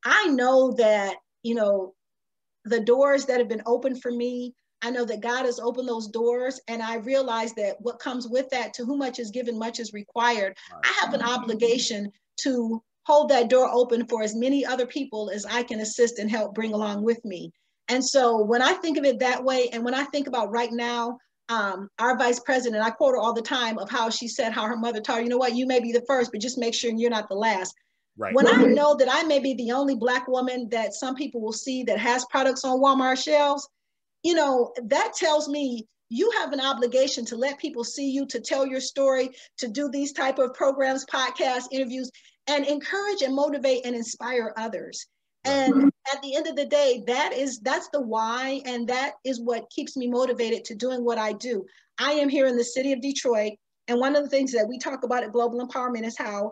I know that, the doors that have been opened for me, I know that God has opened those doors. And I realize that what comes with that, to whom much is given, much is required. Right. I have an obligation to hold that door open for as many other people as I can assist and help bring along with me. And so when I think of it that way, and when I think about right now, our vice president, I quote her all the time of how she said how her mother taught her, you know what, you may be the first, but just make sure you're not the last. Right. When I know that I may be the only Black woman that some people will see that has products on Walmart shelves, that tells me you have an obligation to let people see you, to tell your story, to do these type of programs, podcasts, interviews, and encourage and motivate and inspire others. Right. And at the end of the day, that's the why, and that is what keeps me motivated to doing what I do. I am here in the city of Detroit, and one of the things that we talk about at Global Empowerment is how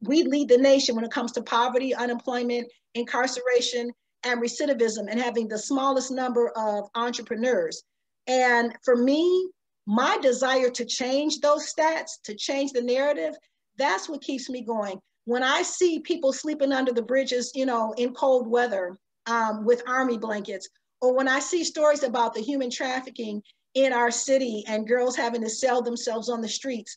we lead the nation when it comes to poverty, unemployment, incarceration, and recidivism, and having the smallest number of entrepreneurs. And for me, my desire to change those stats, to change the narrative, that's what keeps me going. When I see people sleeping under the bridges, you know, in cold weather with army blankets, or when I see stories about the human trafficking in our city and girls having to sell themselves on the streets,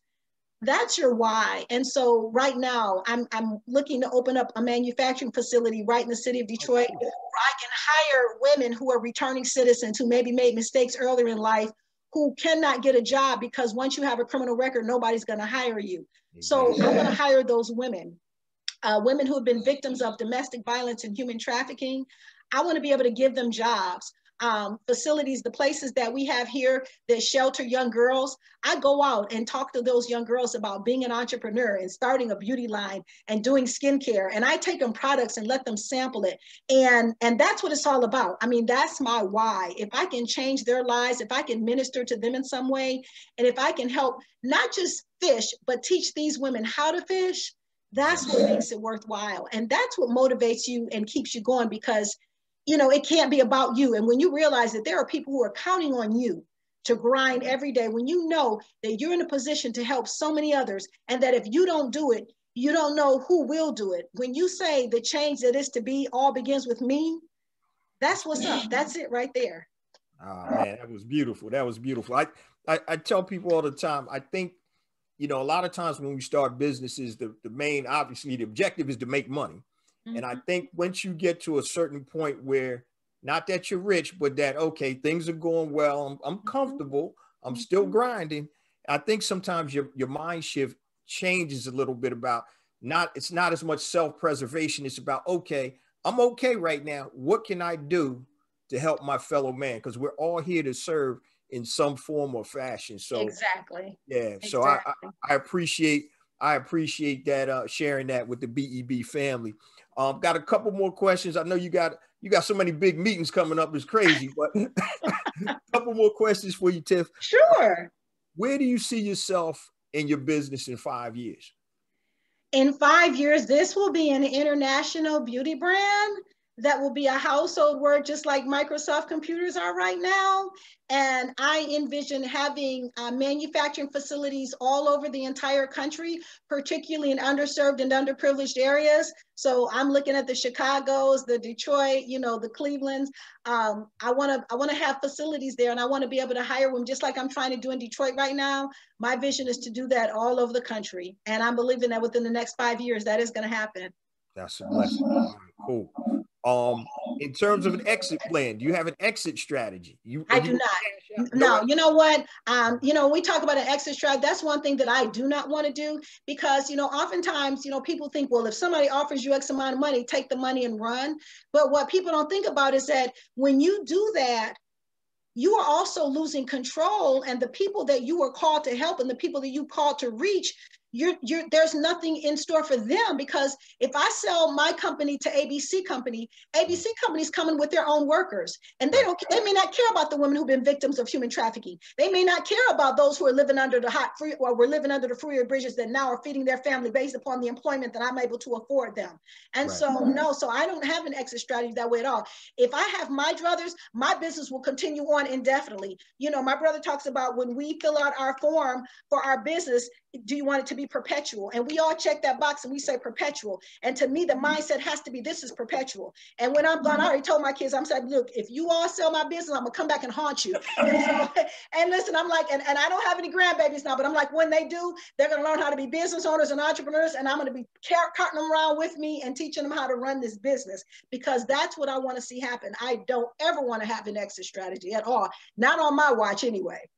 that's your why. And so right now I'm looking to open up a manufacturing facility right in the city of Detroit where I can hire women who are returning citizens who maybe made mistakes earlier in life, who cannot get a job because once you have a criminal record, nobody's going to hire you. So I'm going to hire those women, women who have been victims of domestic violence and human trafficking. I want to be able to give them jobs. Facilities, the places that we have here that shelter young girls, I go out and talk to those young girls about being an entrepreneur and starting a beauty line and doing skincare. And I take them products and let them sample it. And that's what it's all about. I mean, that's my why. If I can change their lives, if I can minister to them in some way, and if I can help not just fish, but teach these women how to fish, that's what makes it worthwhile. And that's what motivates you and keeps you going, because you know, it can't be about you. And when you realize that there are people who are counting on you to grind every day, when you know that you're in a position to help so many others, and that if you don't do it, you don't know who will do it. When you say the change that is to be all begins with me, that's what's up. That's it right there. Oh man, that was beautiful. That was beautiful. I tell people all the time, I think, you know, a lot of times when we start businesses, the main, obviously the objective is to make money. And I think once you get to a certain point where, not that you're rich, but that, okay, things are going well, I'm comfortable, I'm still grinding. I think sometimes your mind shift changes a little bit about it's not as much self-preservation. It's about, okay, I'm okay right now. What can I do to help my fellow man? Because we're all here to serve in some form or fashion. So exactly. Yeah. So exactly. I appreciate that, sharing that with the BEB family. Got a couple more questions. I know you got so many big meetings coming up. It's crazy, but a couple more questions for you, Tiff. Sure. Where do you see yourself in your business in 5 years? In 5 years, this will be an international beauty brand that will be a household word, just like Microsoft computers are right now. And I envision having manufacturing facilities all over the entire country, particularly in underserved and underprivileged areas. So I'm looking at the Chicagos, the Detroit, you know, the Clevelands. I want to have facilities there, and I want to be able to hire them, just like I'm trying to do in Detroit right now. My vision is to do that all over the country, and I'm believing that within the next 5 years, that is going to happen. That's a blessing. All right, cool. In terms of an exit plan, do you have an exit strategy? I do not. No, you know what? You know, we talk about an exit strategy. That's one thing that I do not want to do, because, you know, oftentimes, you know, people think, well, if somebody offers you X amount of money, take the money and run. But what people don't think about is that when you do that, you are also losing control, and the people that you are called to help and the people that you called to reach, there's nothing in store for them. Because if I sell my company to ABC company is coming with their own workers, and they may not care about the women who've been victims of human trafficking. They may not care about those who are living under the we're living under the freeway bridges that now are feeding their family based upon the employment that I'm able to afford them. And so I don't have an exit strategy that way at all. If I have my druthers, my business will continue on indefinitely. You know, my brother talks about when we fill out our form for our business, do you want it to be perpetual? And we all check that box and we say perpetual. And to me, the mindset has to be, this is perpetual. And when I'm gone, I already told my kids, I'm saying, look, if you all sell my business, I'm gonna come back and haunt you. And listen, I'm like, and I don't have any grandbabies now, but I'm like, when they do, they're gonna learn how to be business owners and entrepreneurs, and I'm gonna be carting them around with me and teaching them how to run this business, because that's what I wanna see happen. I don't ever wanna have an exit strategy at all. Not on my watch anyway.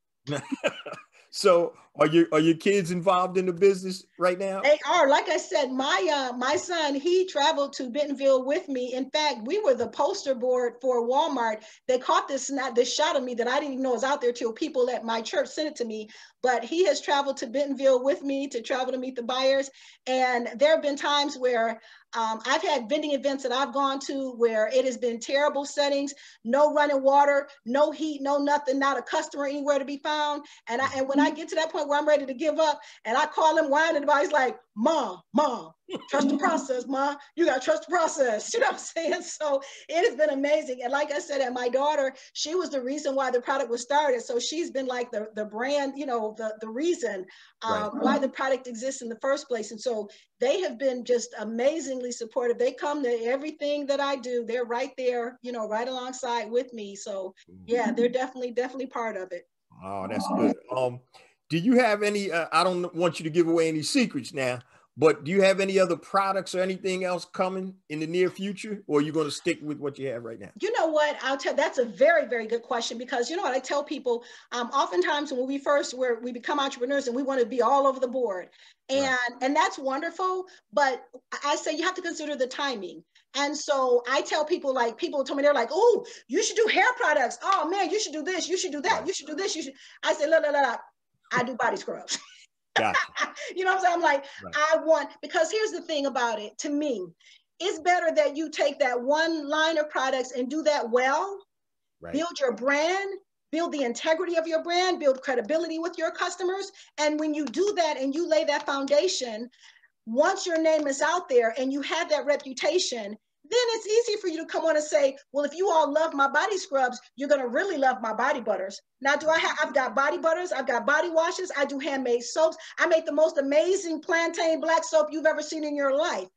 So are your kids involved in the business right now? They are. Like I said, my son, he traveled to Bentonville with me. In fact, we were the poster board for Walmart. They caught this shot of me that I didn't even know was out there till people at my church sent it to me. But he has traveled to Bentonville with me to travel to meet the buyers. And there have been times where I've had vending events that I've gone to where it has been terrible settings, no running water, no heat, no nothing, not a customer anywhere to be found. And when I get to that point where I'm ready to give up, and I call him whining, everybody's like, Mom, trust the process, Mom. You got to trust the process. You know what I'm saying? So it has been amazing. And like I said, and my daughter, she was the reason why the product was started. So she's been like the brand, you know, the reason why the product exists in the first place. And so they have been just amazingly supportive. They come to everything that I do. They're right there, you know, right alongside with me. So yeah, they're definitely part of it. Oh, that's good. Do you have any, I don't want you to give away any secrets now, but do you have any other products or anything else coming in the near future, or are you going to stick with what you have right now? You know what, I'll tell, that's a very, very good question, because you know what I tell people, oftentimes when we become entrepreneurs and we want to be all over the board, and that's wonderful, but I say you have to consider the timing. And so I tell people, like, people told me, they're like, oh, you should do hair products. Oh man, you should do this, you should do that, you should do this, you should. I say, look, I do body scrubs. Gotcha. You know what I'm saying? I'm like, because here's the thing about it, to me, it's better that you take that one line of products and do that well, build your brand, build the integrity of your brand, build credibility with your customers. And when you do that and you lay that foundation, once your name is out there and you have that reputation, then it's easy for you to come on and say, well, if you all love my body scrubs, you're going to really love my body butters. Now, I've got body butters, I've got body washes, I do handmade soaps. I make the most amazing plantain black soap you've ever seen in your life.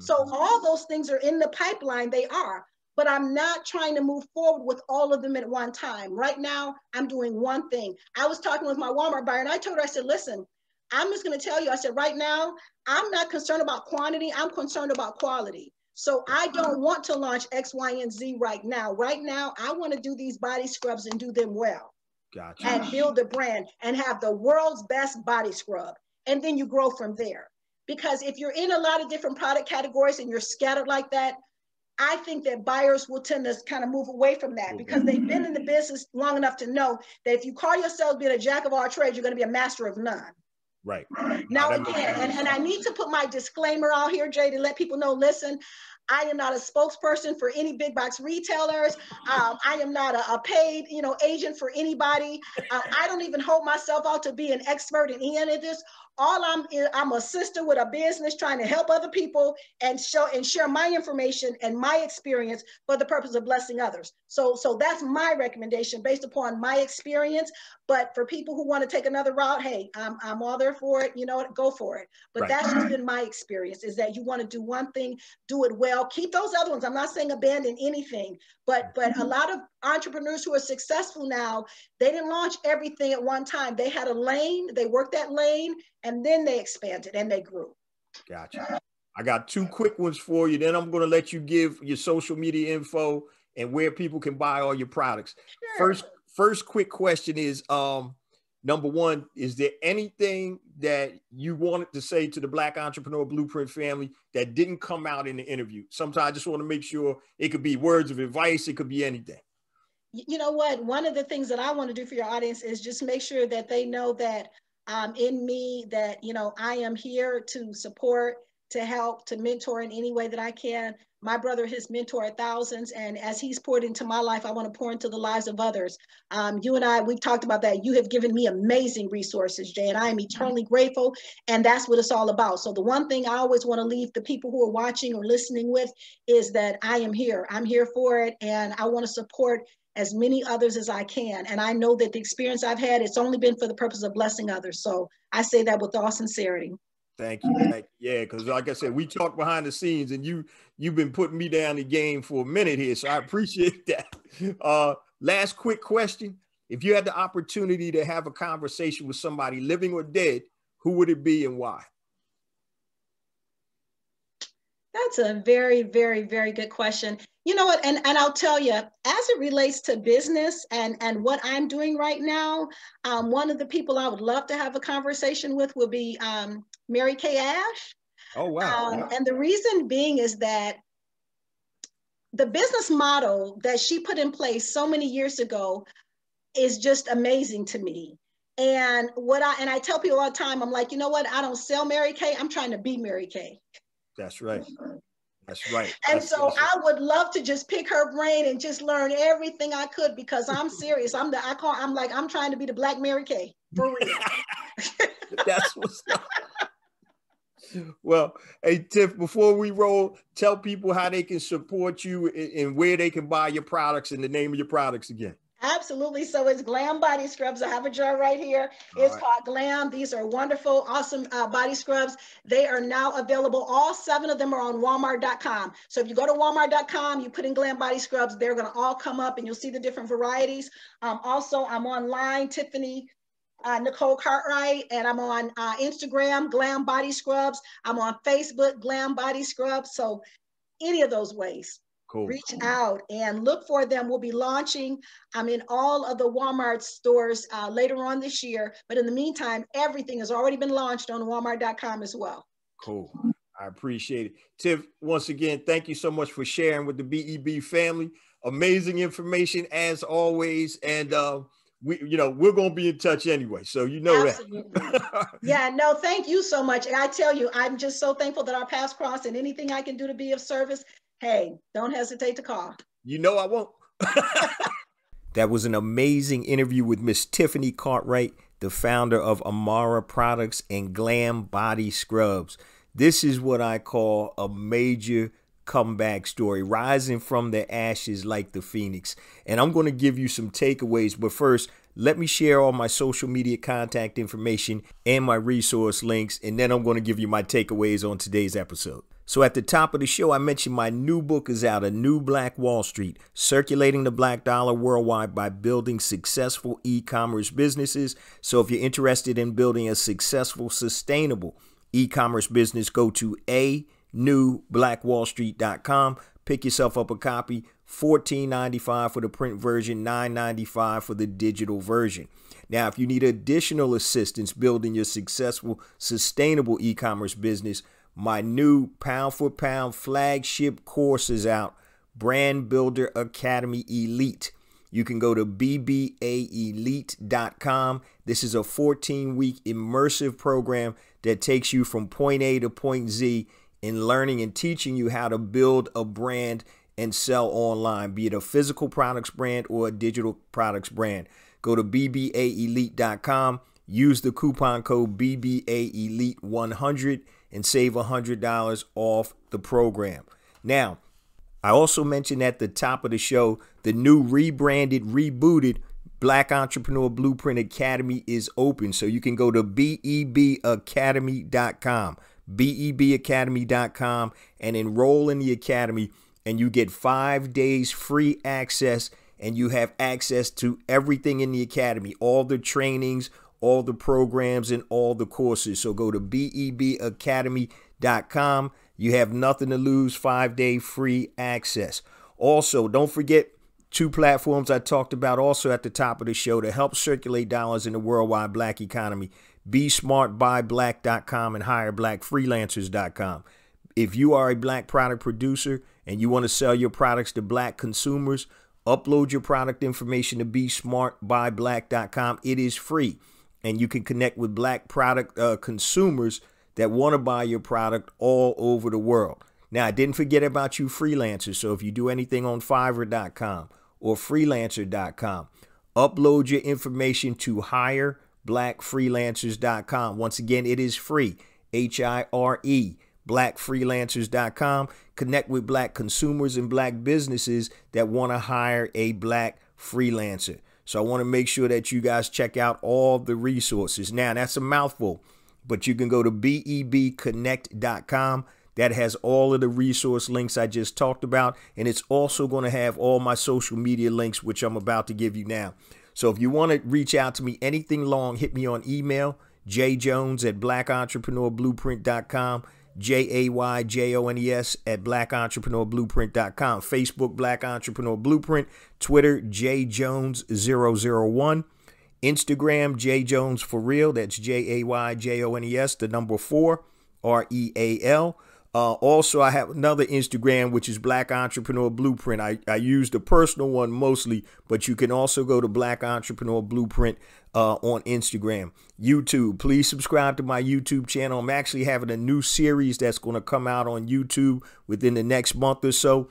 So all those things are in the pipeline, they are, but I'm not trying to move forward with all of them at one time. Right now, I'm doing one thing. I was talking with my Walmart buyer and I told her, I said, listen, I'm just going to tell you, I said, right now, I'm not concerned about quantity, I'm concerned about quality. So I don't want to launch X, Y, and Z right now. Right now, I want to do these body scrubs and do them well. Gotcha. And build a brand and have the world's best body scrub. And then you grow from there. Because if you're in a lot of different product categories and you're scattered like that, I think that buyers will tend to kind of move away from that, because they've been in the business long enough to know that if you call yourself being a jack of all trades, you're going to be a master of none. Right. Now, again, and I need to put my disclaimer out here, Jay, to let people know, listen, I am not a spokesperson for any big box retailers. I am not a paid, agent for anybody. I don't even hold myself out to be an expert in any of this. All I'm a sister with a business trying to help other people and share my information and my experience for the purpose of blessing others. So that's my recommendation based upon my experience. But for people who want to take another route, hey, I'm all there for it. Go for it. But that's just been my experience, is that you want to do one thing, do it well, keep those other ones. I'm not saying abandon anything, but a lot of entrepreneurs who are successful now, they didn't launch everything at one time. They had a lane, they worked that lane, and then they expanded and they grew. Gotcha. I got two quick ones for you. Then I'm going to let you give your social media info and where people can buy all your products. Sure. First quick question is, number one, is there anything that you wanted to say to the Black Entrepreneur Blueprint family that didn't come out in the interview? Sometimes I just want to make sure, it could be words of advice, it could be anything. You know what? One of the things that I want to do for your audience is just make sure that they know that in me, that, I am here to support, to help, to mentor in any way that I can. My brother has mentored thousands, and as he's poured into my life, I want to pour into the lives of others. You and I, we've talked about that. You have given me amazing resources, Jay, and I am eternally grateful, and that's what it's all about. So the one thing I always want to leave the people who are watching or listening with is that I am here. I'm here for it, and I want to support as many others as I can. And I know that the experience I've had, it's only been for the purpose of blessing others. So I say that with all sincerity. Thank you. Yeah, because like I said, we talked behind the scenes, and you've been putting me down the game for a minute here, so I appreciate that. Last quick question. If you had the opportunity to have a conversation with somebody living or dead, who would it be and why? That's a very, very, very good question. You know what, and I'll tell you, as it relates to business and what I'm doing right now, one of the people I would love to have a conversation with will be Mary Kay Ash. Oh, wow. And the reason being is that the business model that she put in place so many years ago is just amazing to me. And I tell people all the time, I'm like, you know what, I don't sell Mary Kay, I'm trying to be Mary Kay. That's right. That's right. And so I would love to just pick her brain and just learn everything I could, because I'm serious. I'm trying to be the Black Mary Kay, for real. That's what's up. Well, hey, Tiff, before we roll, tell people how they can support you and where they can buy your products and the name of your products again. Absolutely. So it's Glam Body Scrubs. I have a jar right here. It's called Glam. These are wonderful, awesome body scrubs. They are now available. All 7 of them are on Walmart.com. So if you go to Walmart.com, you put in Glam Body Scrubs, they're going to all come up and you'll see the different varieties. Also, I'm online, Tiffany Nicole Cartwright, and I'm on Instagram, Glam Body Scrubs. I'm on Facebook, Glam Body Scrubs. So any of those ways. Cool. Reach out and look for them. We'll be launching in all of the Walmart stores later on this year. But in the meantime, everything has already been launched on Walmart.com as well. Cool. I appreciate it. Tiff, once again, thank you so much for sharing with the BEB family. Amazing information as always. And we're going to be in touch anyway. So Absolutely. That. Yeah, no, thank you so much. And I tell you, I'm just so thankful that our paths crossed, and anything I can do to be of service, hey, don't hesitate to call. I won't. That was an amazing interview with Miss Tiffany Cartwright, the founder of Amara Products and Glam Body Scrubs. This is what I call a major comeback story, rising from the ashes like the phoenix. And I'm going to give you some takeaways. But first, let me share all my social media contact information and my resource links. And then I'm going to give you my takeaways on today's episode. So at the top of the show, I mentioned my new book is out, A New Black Wall Street, Circulating the Black Dollar Worldwide by Building Successful E-Commerce Businesses. So if you're interested in building a successful, sustainable e-commerce business, go to anewblackwallstreet.com. Pick yourself up a copy, $14.95 for the print version, $9.95 for the digital version. Now, if you need additional assistance building your successful, sustainable e-commerce business, my new pound-for-pound flagship course is out, Brand Builder Academy Elite. You can go to bbaelite.com. This is a 14-week immersive program that takes you from point A to point Z in learning and teaching you how to build a brand and sell online, be it a physical products brand or a digital products brand. Go to bbaelite.com, use the coupon code BBAELITE100 and save $100 off the program. Now, I also mentioned at the top of the show, the new rebranded, rebooted Black Entrepreneur Blueprint Academy is open. So you can go to bebacademy.com, bebacademy.com, and enroll in the academy, and you get 5 days free access, and you have access to everything in the academy, all the trainings, all the programs, and all the courses. So go to bebacademy.com. You have nothing to lose, 5-day free access. Also, don't forget 2 platforms I talked about also at the top of the show to help circulate dollars in the worldwide Black economy. BeSmartByBlack.com and HireBlackFreelancers.com. If you are a Black product producer and you want to sell your products to Black consumers, upload your product information to BeSmartByBlack.com. It is free. And you can connect with Black product consumers that want to buy your product all over the world. Now, I didn't forget about you freelancers. So if you do anything on Fiverr.com or Freelancer.com, upload your information to HireBlackFreelancers.com. Once again, it is free. HIRE, BlackFreelancers.com. Connect with Black consumers and Black businesses that want to hire a Black freelancer. So I want to make sure that you guys check out all the resources. Now, that's a mouthful, but you can go to bebconnect.com. That has all of the resource links I just talked about. And it's also going to have all my social media links, which I'm about to give you now. So if you want to reach out to me, anything long, hit me on email, jjones@blackentrepreneurblueprint.com, JAYJONES@blackentrepreneurblueprint.com, Facebook, Black Entrepreneur Blueprint, Twitter, jjones001, Instagram, jjones for real. That's JAYJONES, the number 4, REAL. Also, I have another Instagram, which is Black Entrepreneur Blueprint. I use the personal one mostly, but you can also go to Black Entrepreneur Blueprint on Instagram. YouTube, please subscribe to my YouTube channel. I'm actually having a new series that's going to come out on YouTube within the next month or so.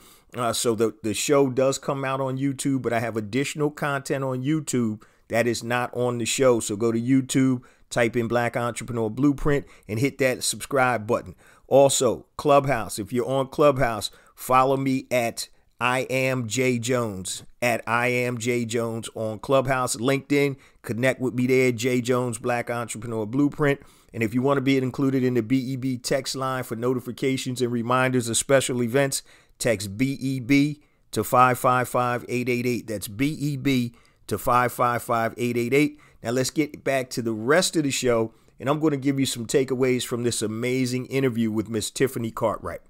So the show does come out on YouTube, but I have additional content on YouTube that is not on the show. So go to YouTube, type in Black Entrepreneur Blueprint, and hit that subscribe button. Also, Clubhouse. If you're on Clubhouse, follow me at I am J Jones, at I am J Jones on Clubhouse. LinkedIn, connect with me there, J Jones Black Entrepreneur Blueprint. And if you want to be included in the BEB text line for notifications and reminders of special events, text BEB to 555-888. That's BEB to 555-888. Now let's get back to the rest of the show, and I'm going to give you some takeaways from this amazing interview with Miss Tiffany Cartwright.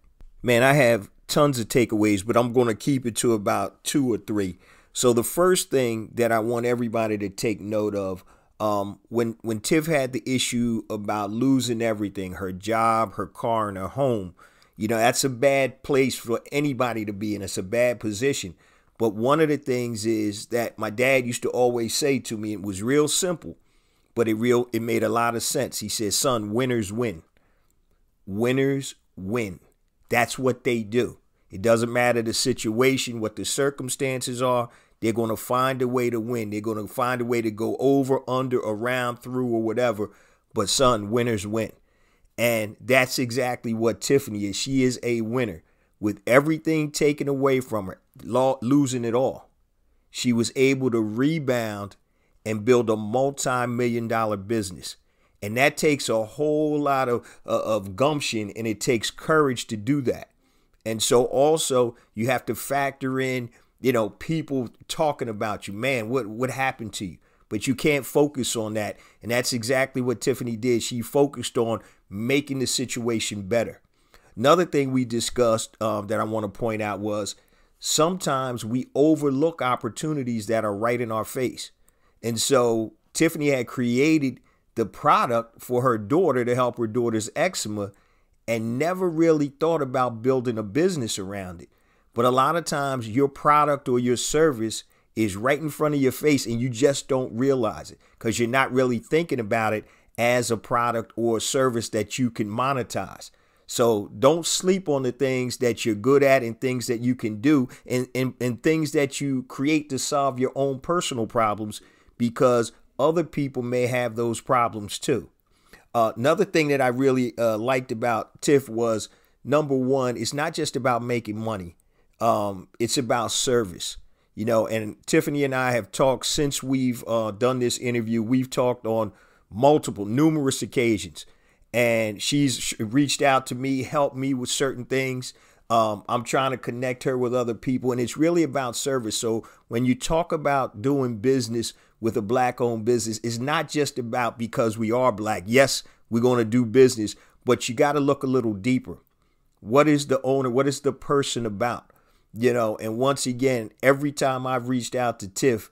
Man, I have tons of takeaways, but I'm going to keep it to about 2 or 3. So the first thing that I want everybody to take note of, when Tiff had the issue about losing everything, her job, her car, and her home, you know, that's a bad place for anybody to be in. It's a bad position. But one of the things is that my dad used to always say to me, it was real simple, but it made a lot of sense. He said, son, winners win. Winners win. That's what they do. It doesn't matter the situation, what the circumstances are. They're going to find a way to win. They're going to find a way to go over, under, around, through, or whatever. But son, winners win. And that's exactly what Tiffany is. She is a winner. With everything taken away from her, losing it all, she was able to rebound and build a multi-million-dollar business. And that takes a whole lot of gumption, and it takes courage to do that. And so also you have to factor in, you know, people talking about you. Man, what happened to you? But you can't focus on that. And that's exactly what Tiffany did. She focused on making the situation better. Another thing we discussed that I want to point out was sometimes we overlook opportunities that are right in our face. And so Tiffany had created the product for her daughter to help her daughter's eczema and never really thought about building a business around it. But a lot of times your product or your service is right in front of your face and you just don't realize it because you're not really thinking about it as a product or a service that you can monetize. So don't sleep on the things that you're good at and things that you can do and things that you create to solve your own personal problems, because other people may have those problems too. Another thing that I really liked about Tiff was, number one, it's not just about making money. It's about service. You know, and Tiffany and I have talked since we've done this interview. We've talked on numerous occasions. And she's reached out to me, helped me with certain things. I'm trying to connect her with other people, and it's really about service. So when you talk about doing business with a Black-owned business, it's not just about because we are Black. Yes, we're going to do business, but you got to look a little deeper. What is the owner? What is the person about? You know, and once again, every time I've reached out to Tiff,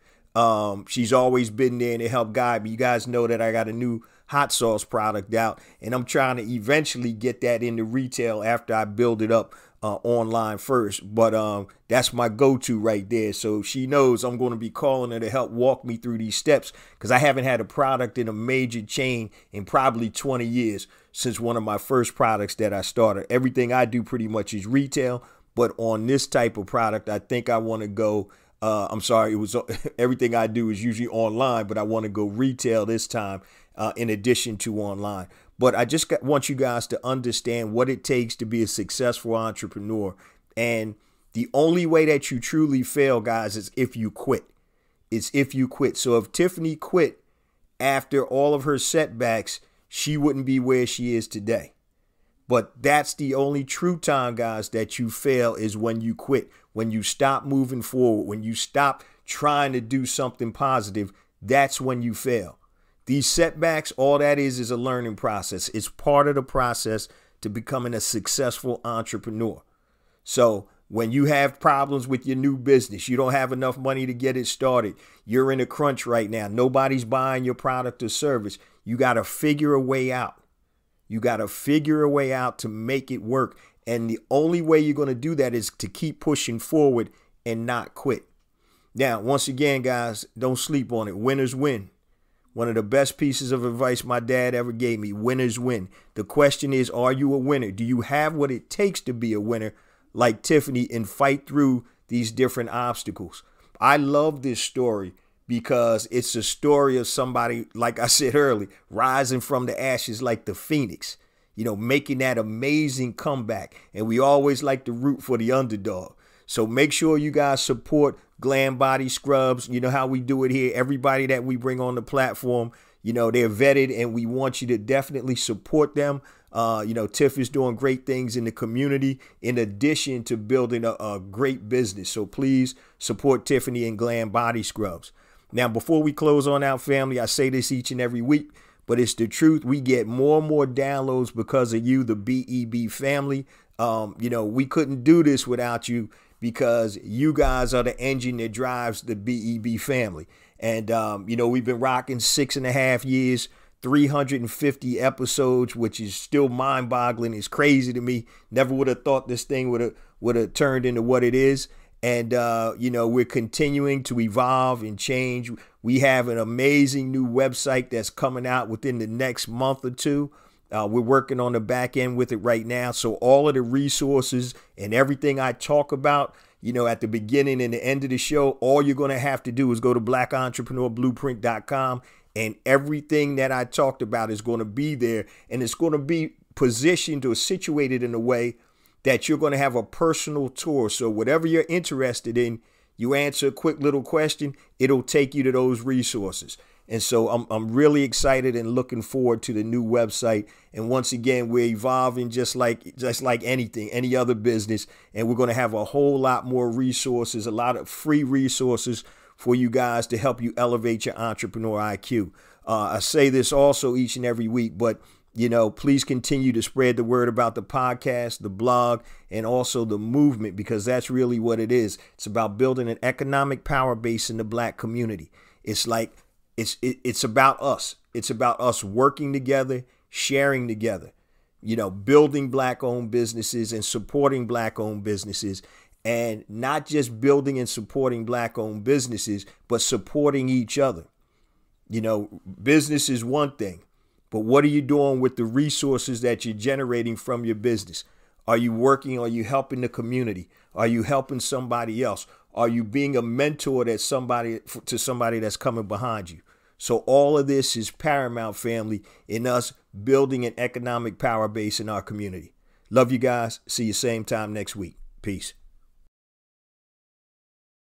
she's always been there to help guide me. You guys know that I got a new hot sauce product out, and I'm trying to eventually get that into retail after I build it up online first. But that's my go-to right there. So she knows I'm going to be calling her to help walk me through these steps, because I haven't had a product in a major chain in probably 20 years since one of my first products that I started. Everything I do pretty much is retail, but on this type of product, I think I want to go everything I do is usually online, but I want to go retail this time in addition to online. But I just want you guys to understand what it takes to be a successful entrepreneur. And the only way that you truly fail, guys, is if you quit. It's if you quit. So if Tiffany quit after all of her setbacks, she wouldn't be where she is today. But that's the only true time, guys, that you fail, is when you quit, when you stop moving forward, when you stop trying to do something positive. That's when you fail. These setbacks, all that is a learning process. It's part of the process to becoming a successful entrepreneur. So when you have problems with your new business, you don't have enough money to get it started, you're in a crunch right now, nobody's buying your product or service, you got to figure a way out. You got to figure a way out to make it work. And the only way you're going to do that is to keep pushing forward and not quit. Now, once again, guys, don't sleep on it. Winners win. One of the best pieces of advice my dad ever gave me, winners win. The question is, are you a winner? Do you have what it takes to be a winner like Tiffany and fight through these different obstacles? I love this story because it's a story of somebody, like I said earlier, rising from the ashes like the phoenix, making that amazing comeback. And we always like to root for the underdog. So make sure you guys support Glam Body Scrubs. You know how we do it here. Everybody that we bring on the platform, they're vetted, and we want you to definitely support them. Tiff is doing great things in the community in addition to building a great business. So please support Tiffany and Glam Body Scrubs. Now, before we close on out, family, I say this each and every week, but it's the truth. We get more and more downloads because of you, the BEB family. We couldn't do this without you, because you guys are the engine that drives the BEB family. And, we've been rocking 6.5 years, 350 episodes, which is still mind boggling. It's crazy to me. Never would have thought this thing would have turned into what it is. And, we're continuing to evolve and change. We have an amazing new website that's coming out within the next month or two. We're working on the back end with it right now. So all of the resources and everything I talk about, at the beginning and the end of the show, all you're going to have to do is go to blackentrepreneurblueprint.com, and everything that I talked about is going to be there. And it's going to be positioned or situated in a way that you're going to have a personal tour. So whatever you're interested in, you answer a quick little question, it'll take you to those resources. And so I'm really excited and looking forward to the new website. And once again, we're evolving just like anything, any other business. And we're going to have a whole lot more resources, a lot of free resources for you guys to help you elevate your entrepreneur IQ. I say this also each and every week, but please continue to spread the word about the podcast, the blog, and also the movement, because that's really what it is. It's about building an economic power base in the Black community. It's about us. It's about us working together, sharing together, building Black-owned businesses and supporting Black-owned businesses, and not just building and supporting Black-owned businesses, but supporting each other. Business is one thing, but what are you doing with the resources that you're generating from your business? Are you working? Are you helping the community? Are you helping somebody else? Are you being a mentor to somebody that's coming behind you? So all of this is paramount, family, in us building an economic power base in our community. Love you guys. See you same time next week. Peace.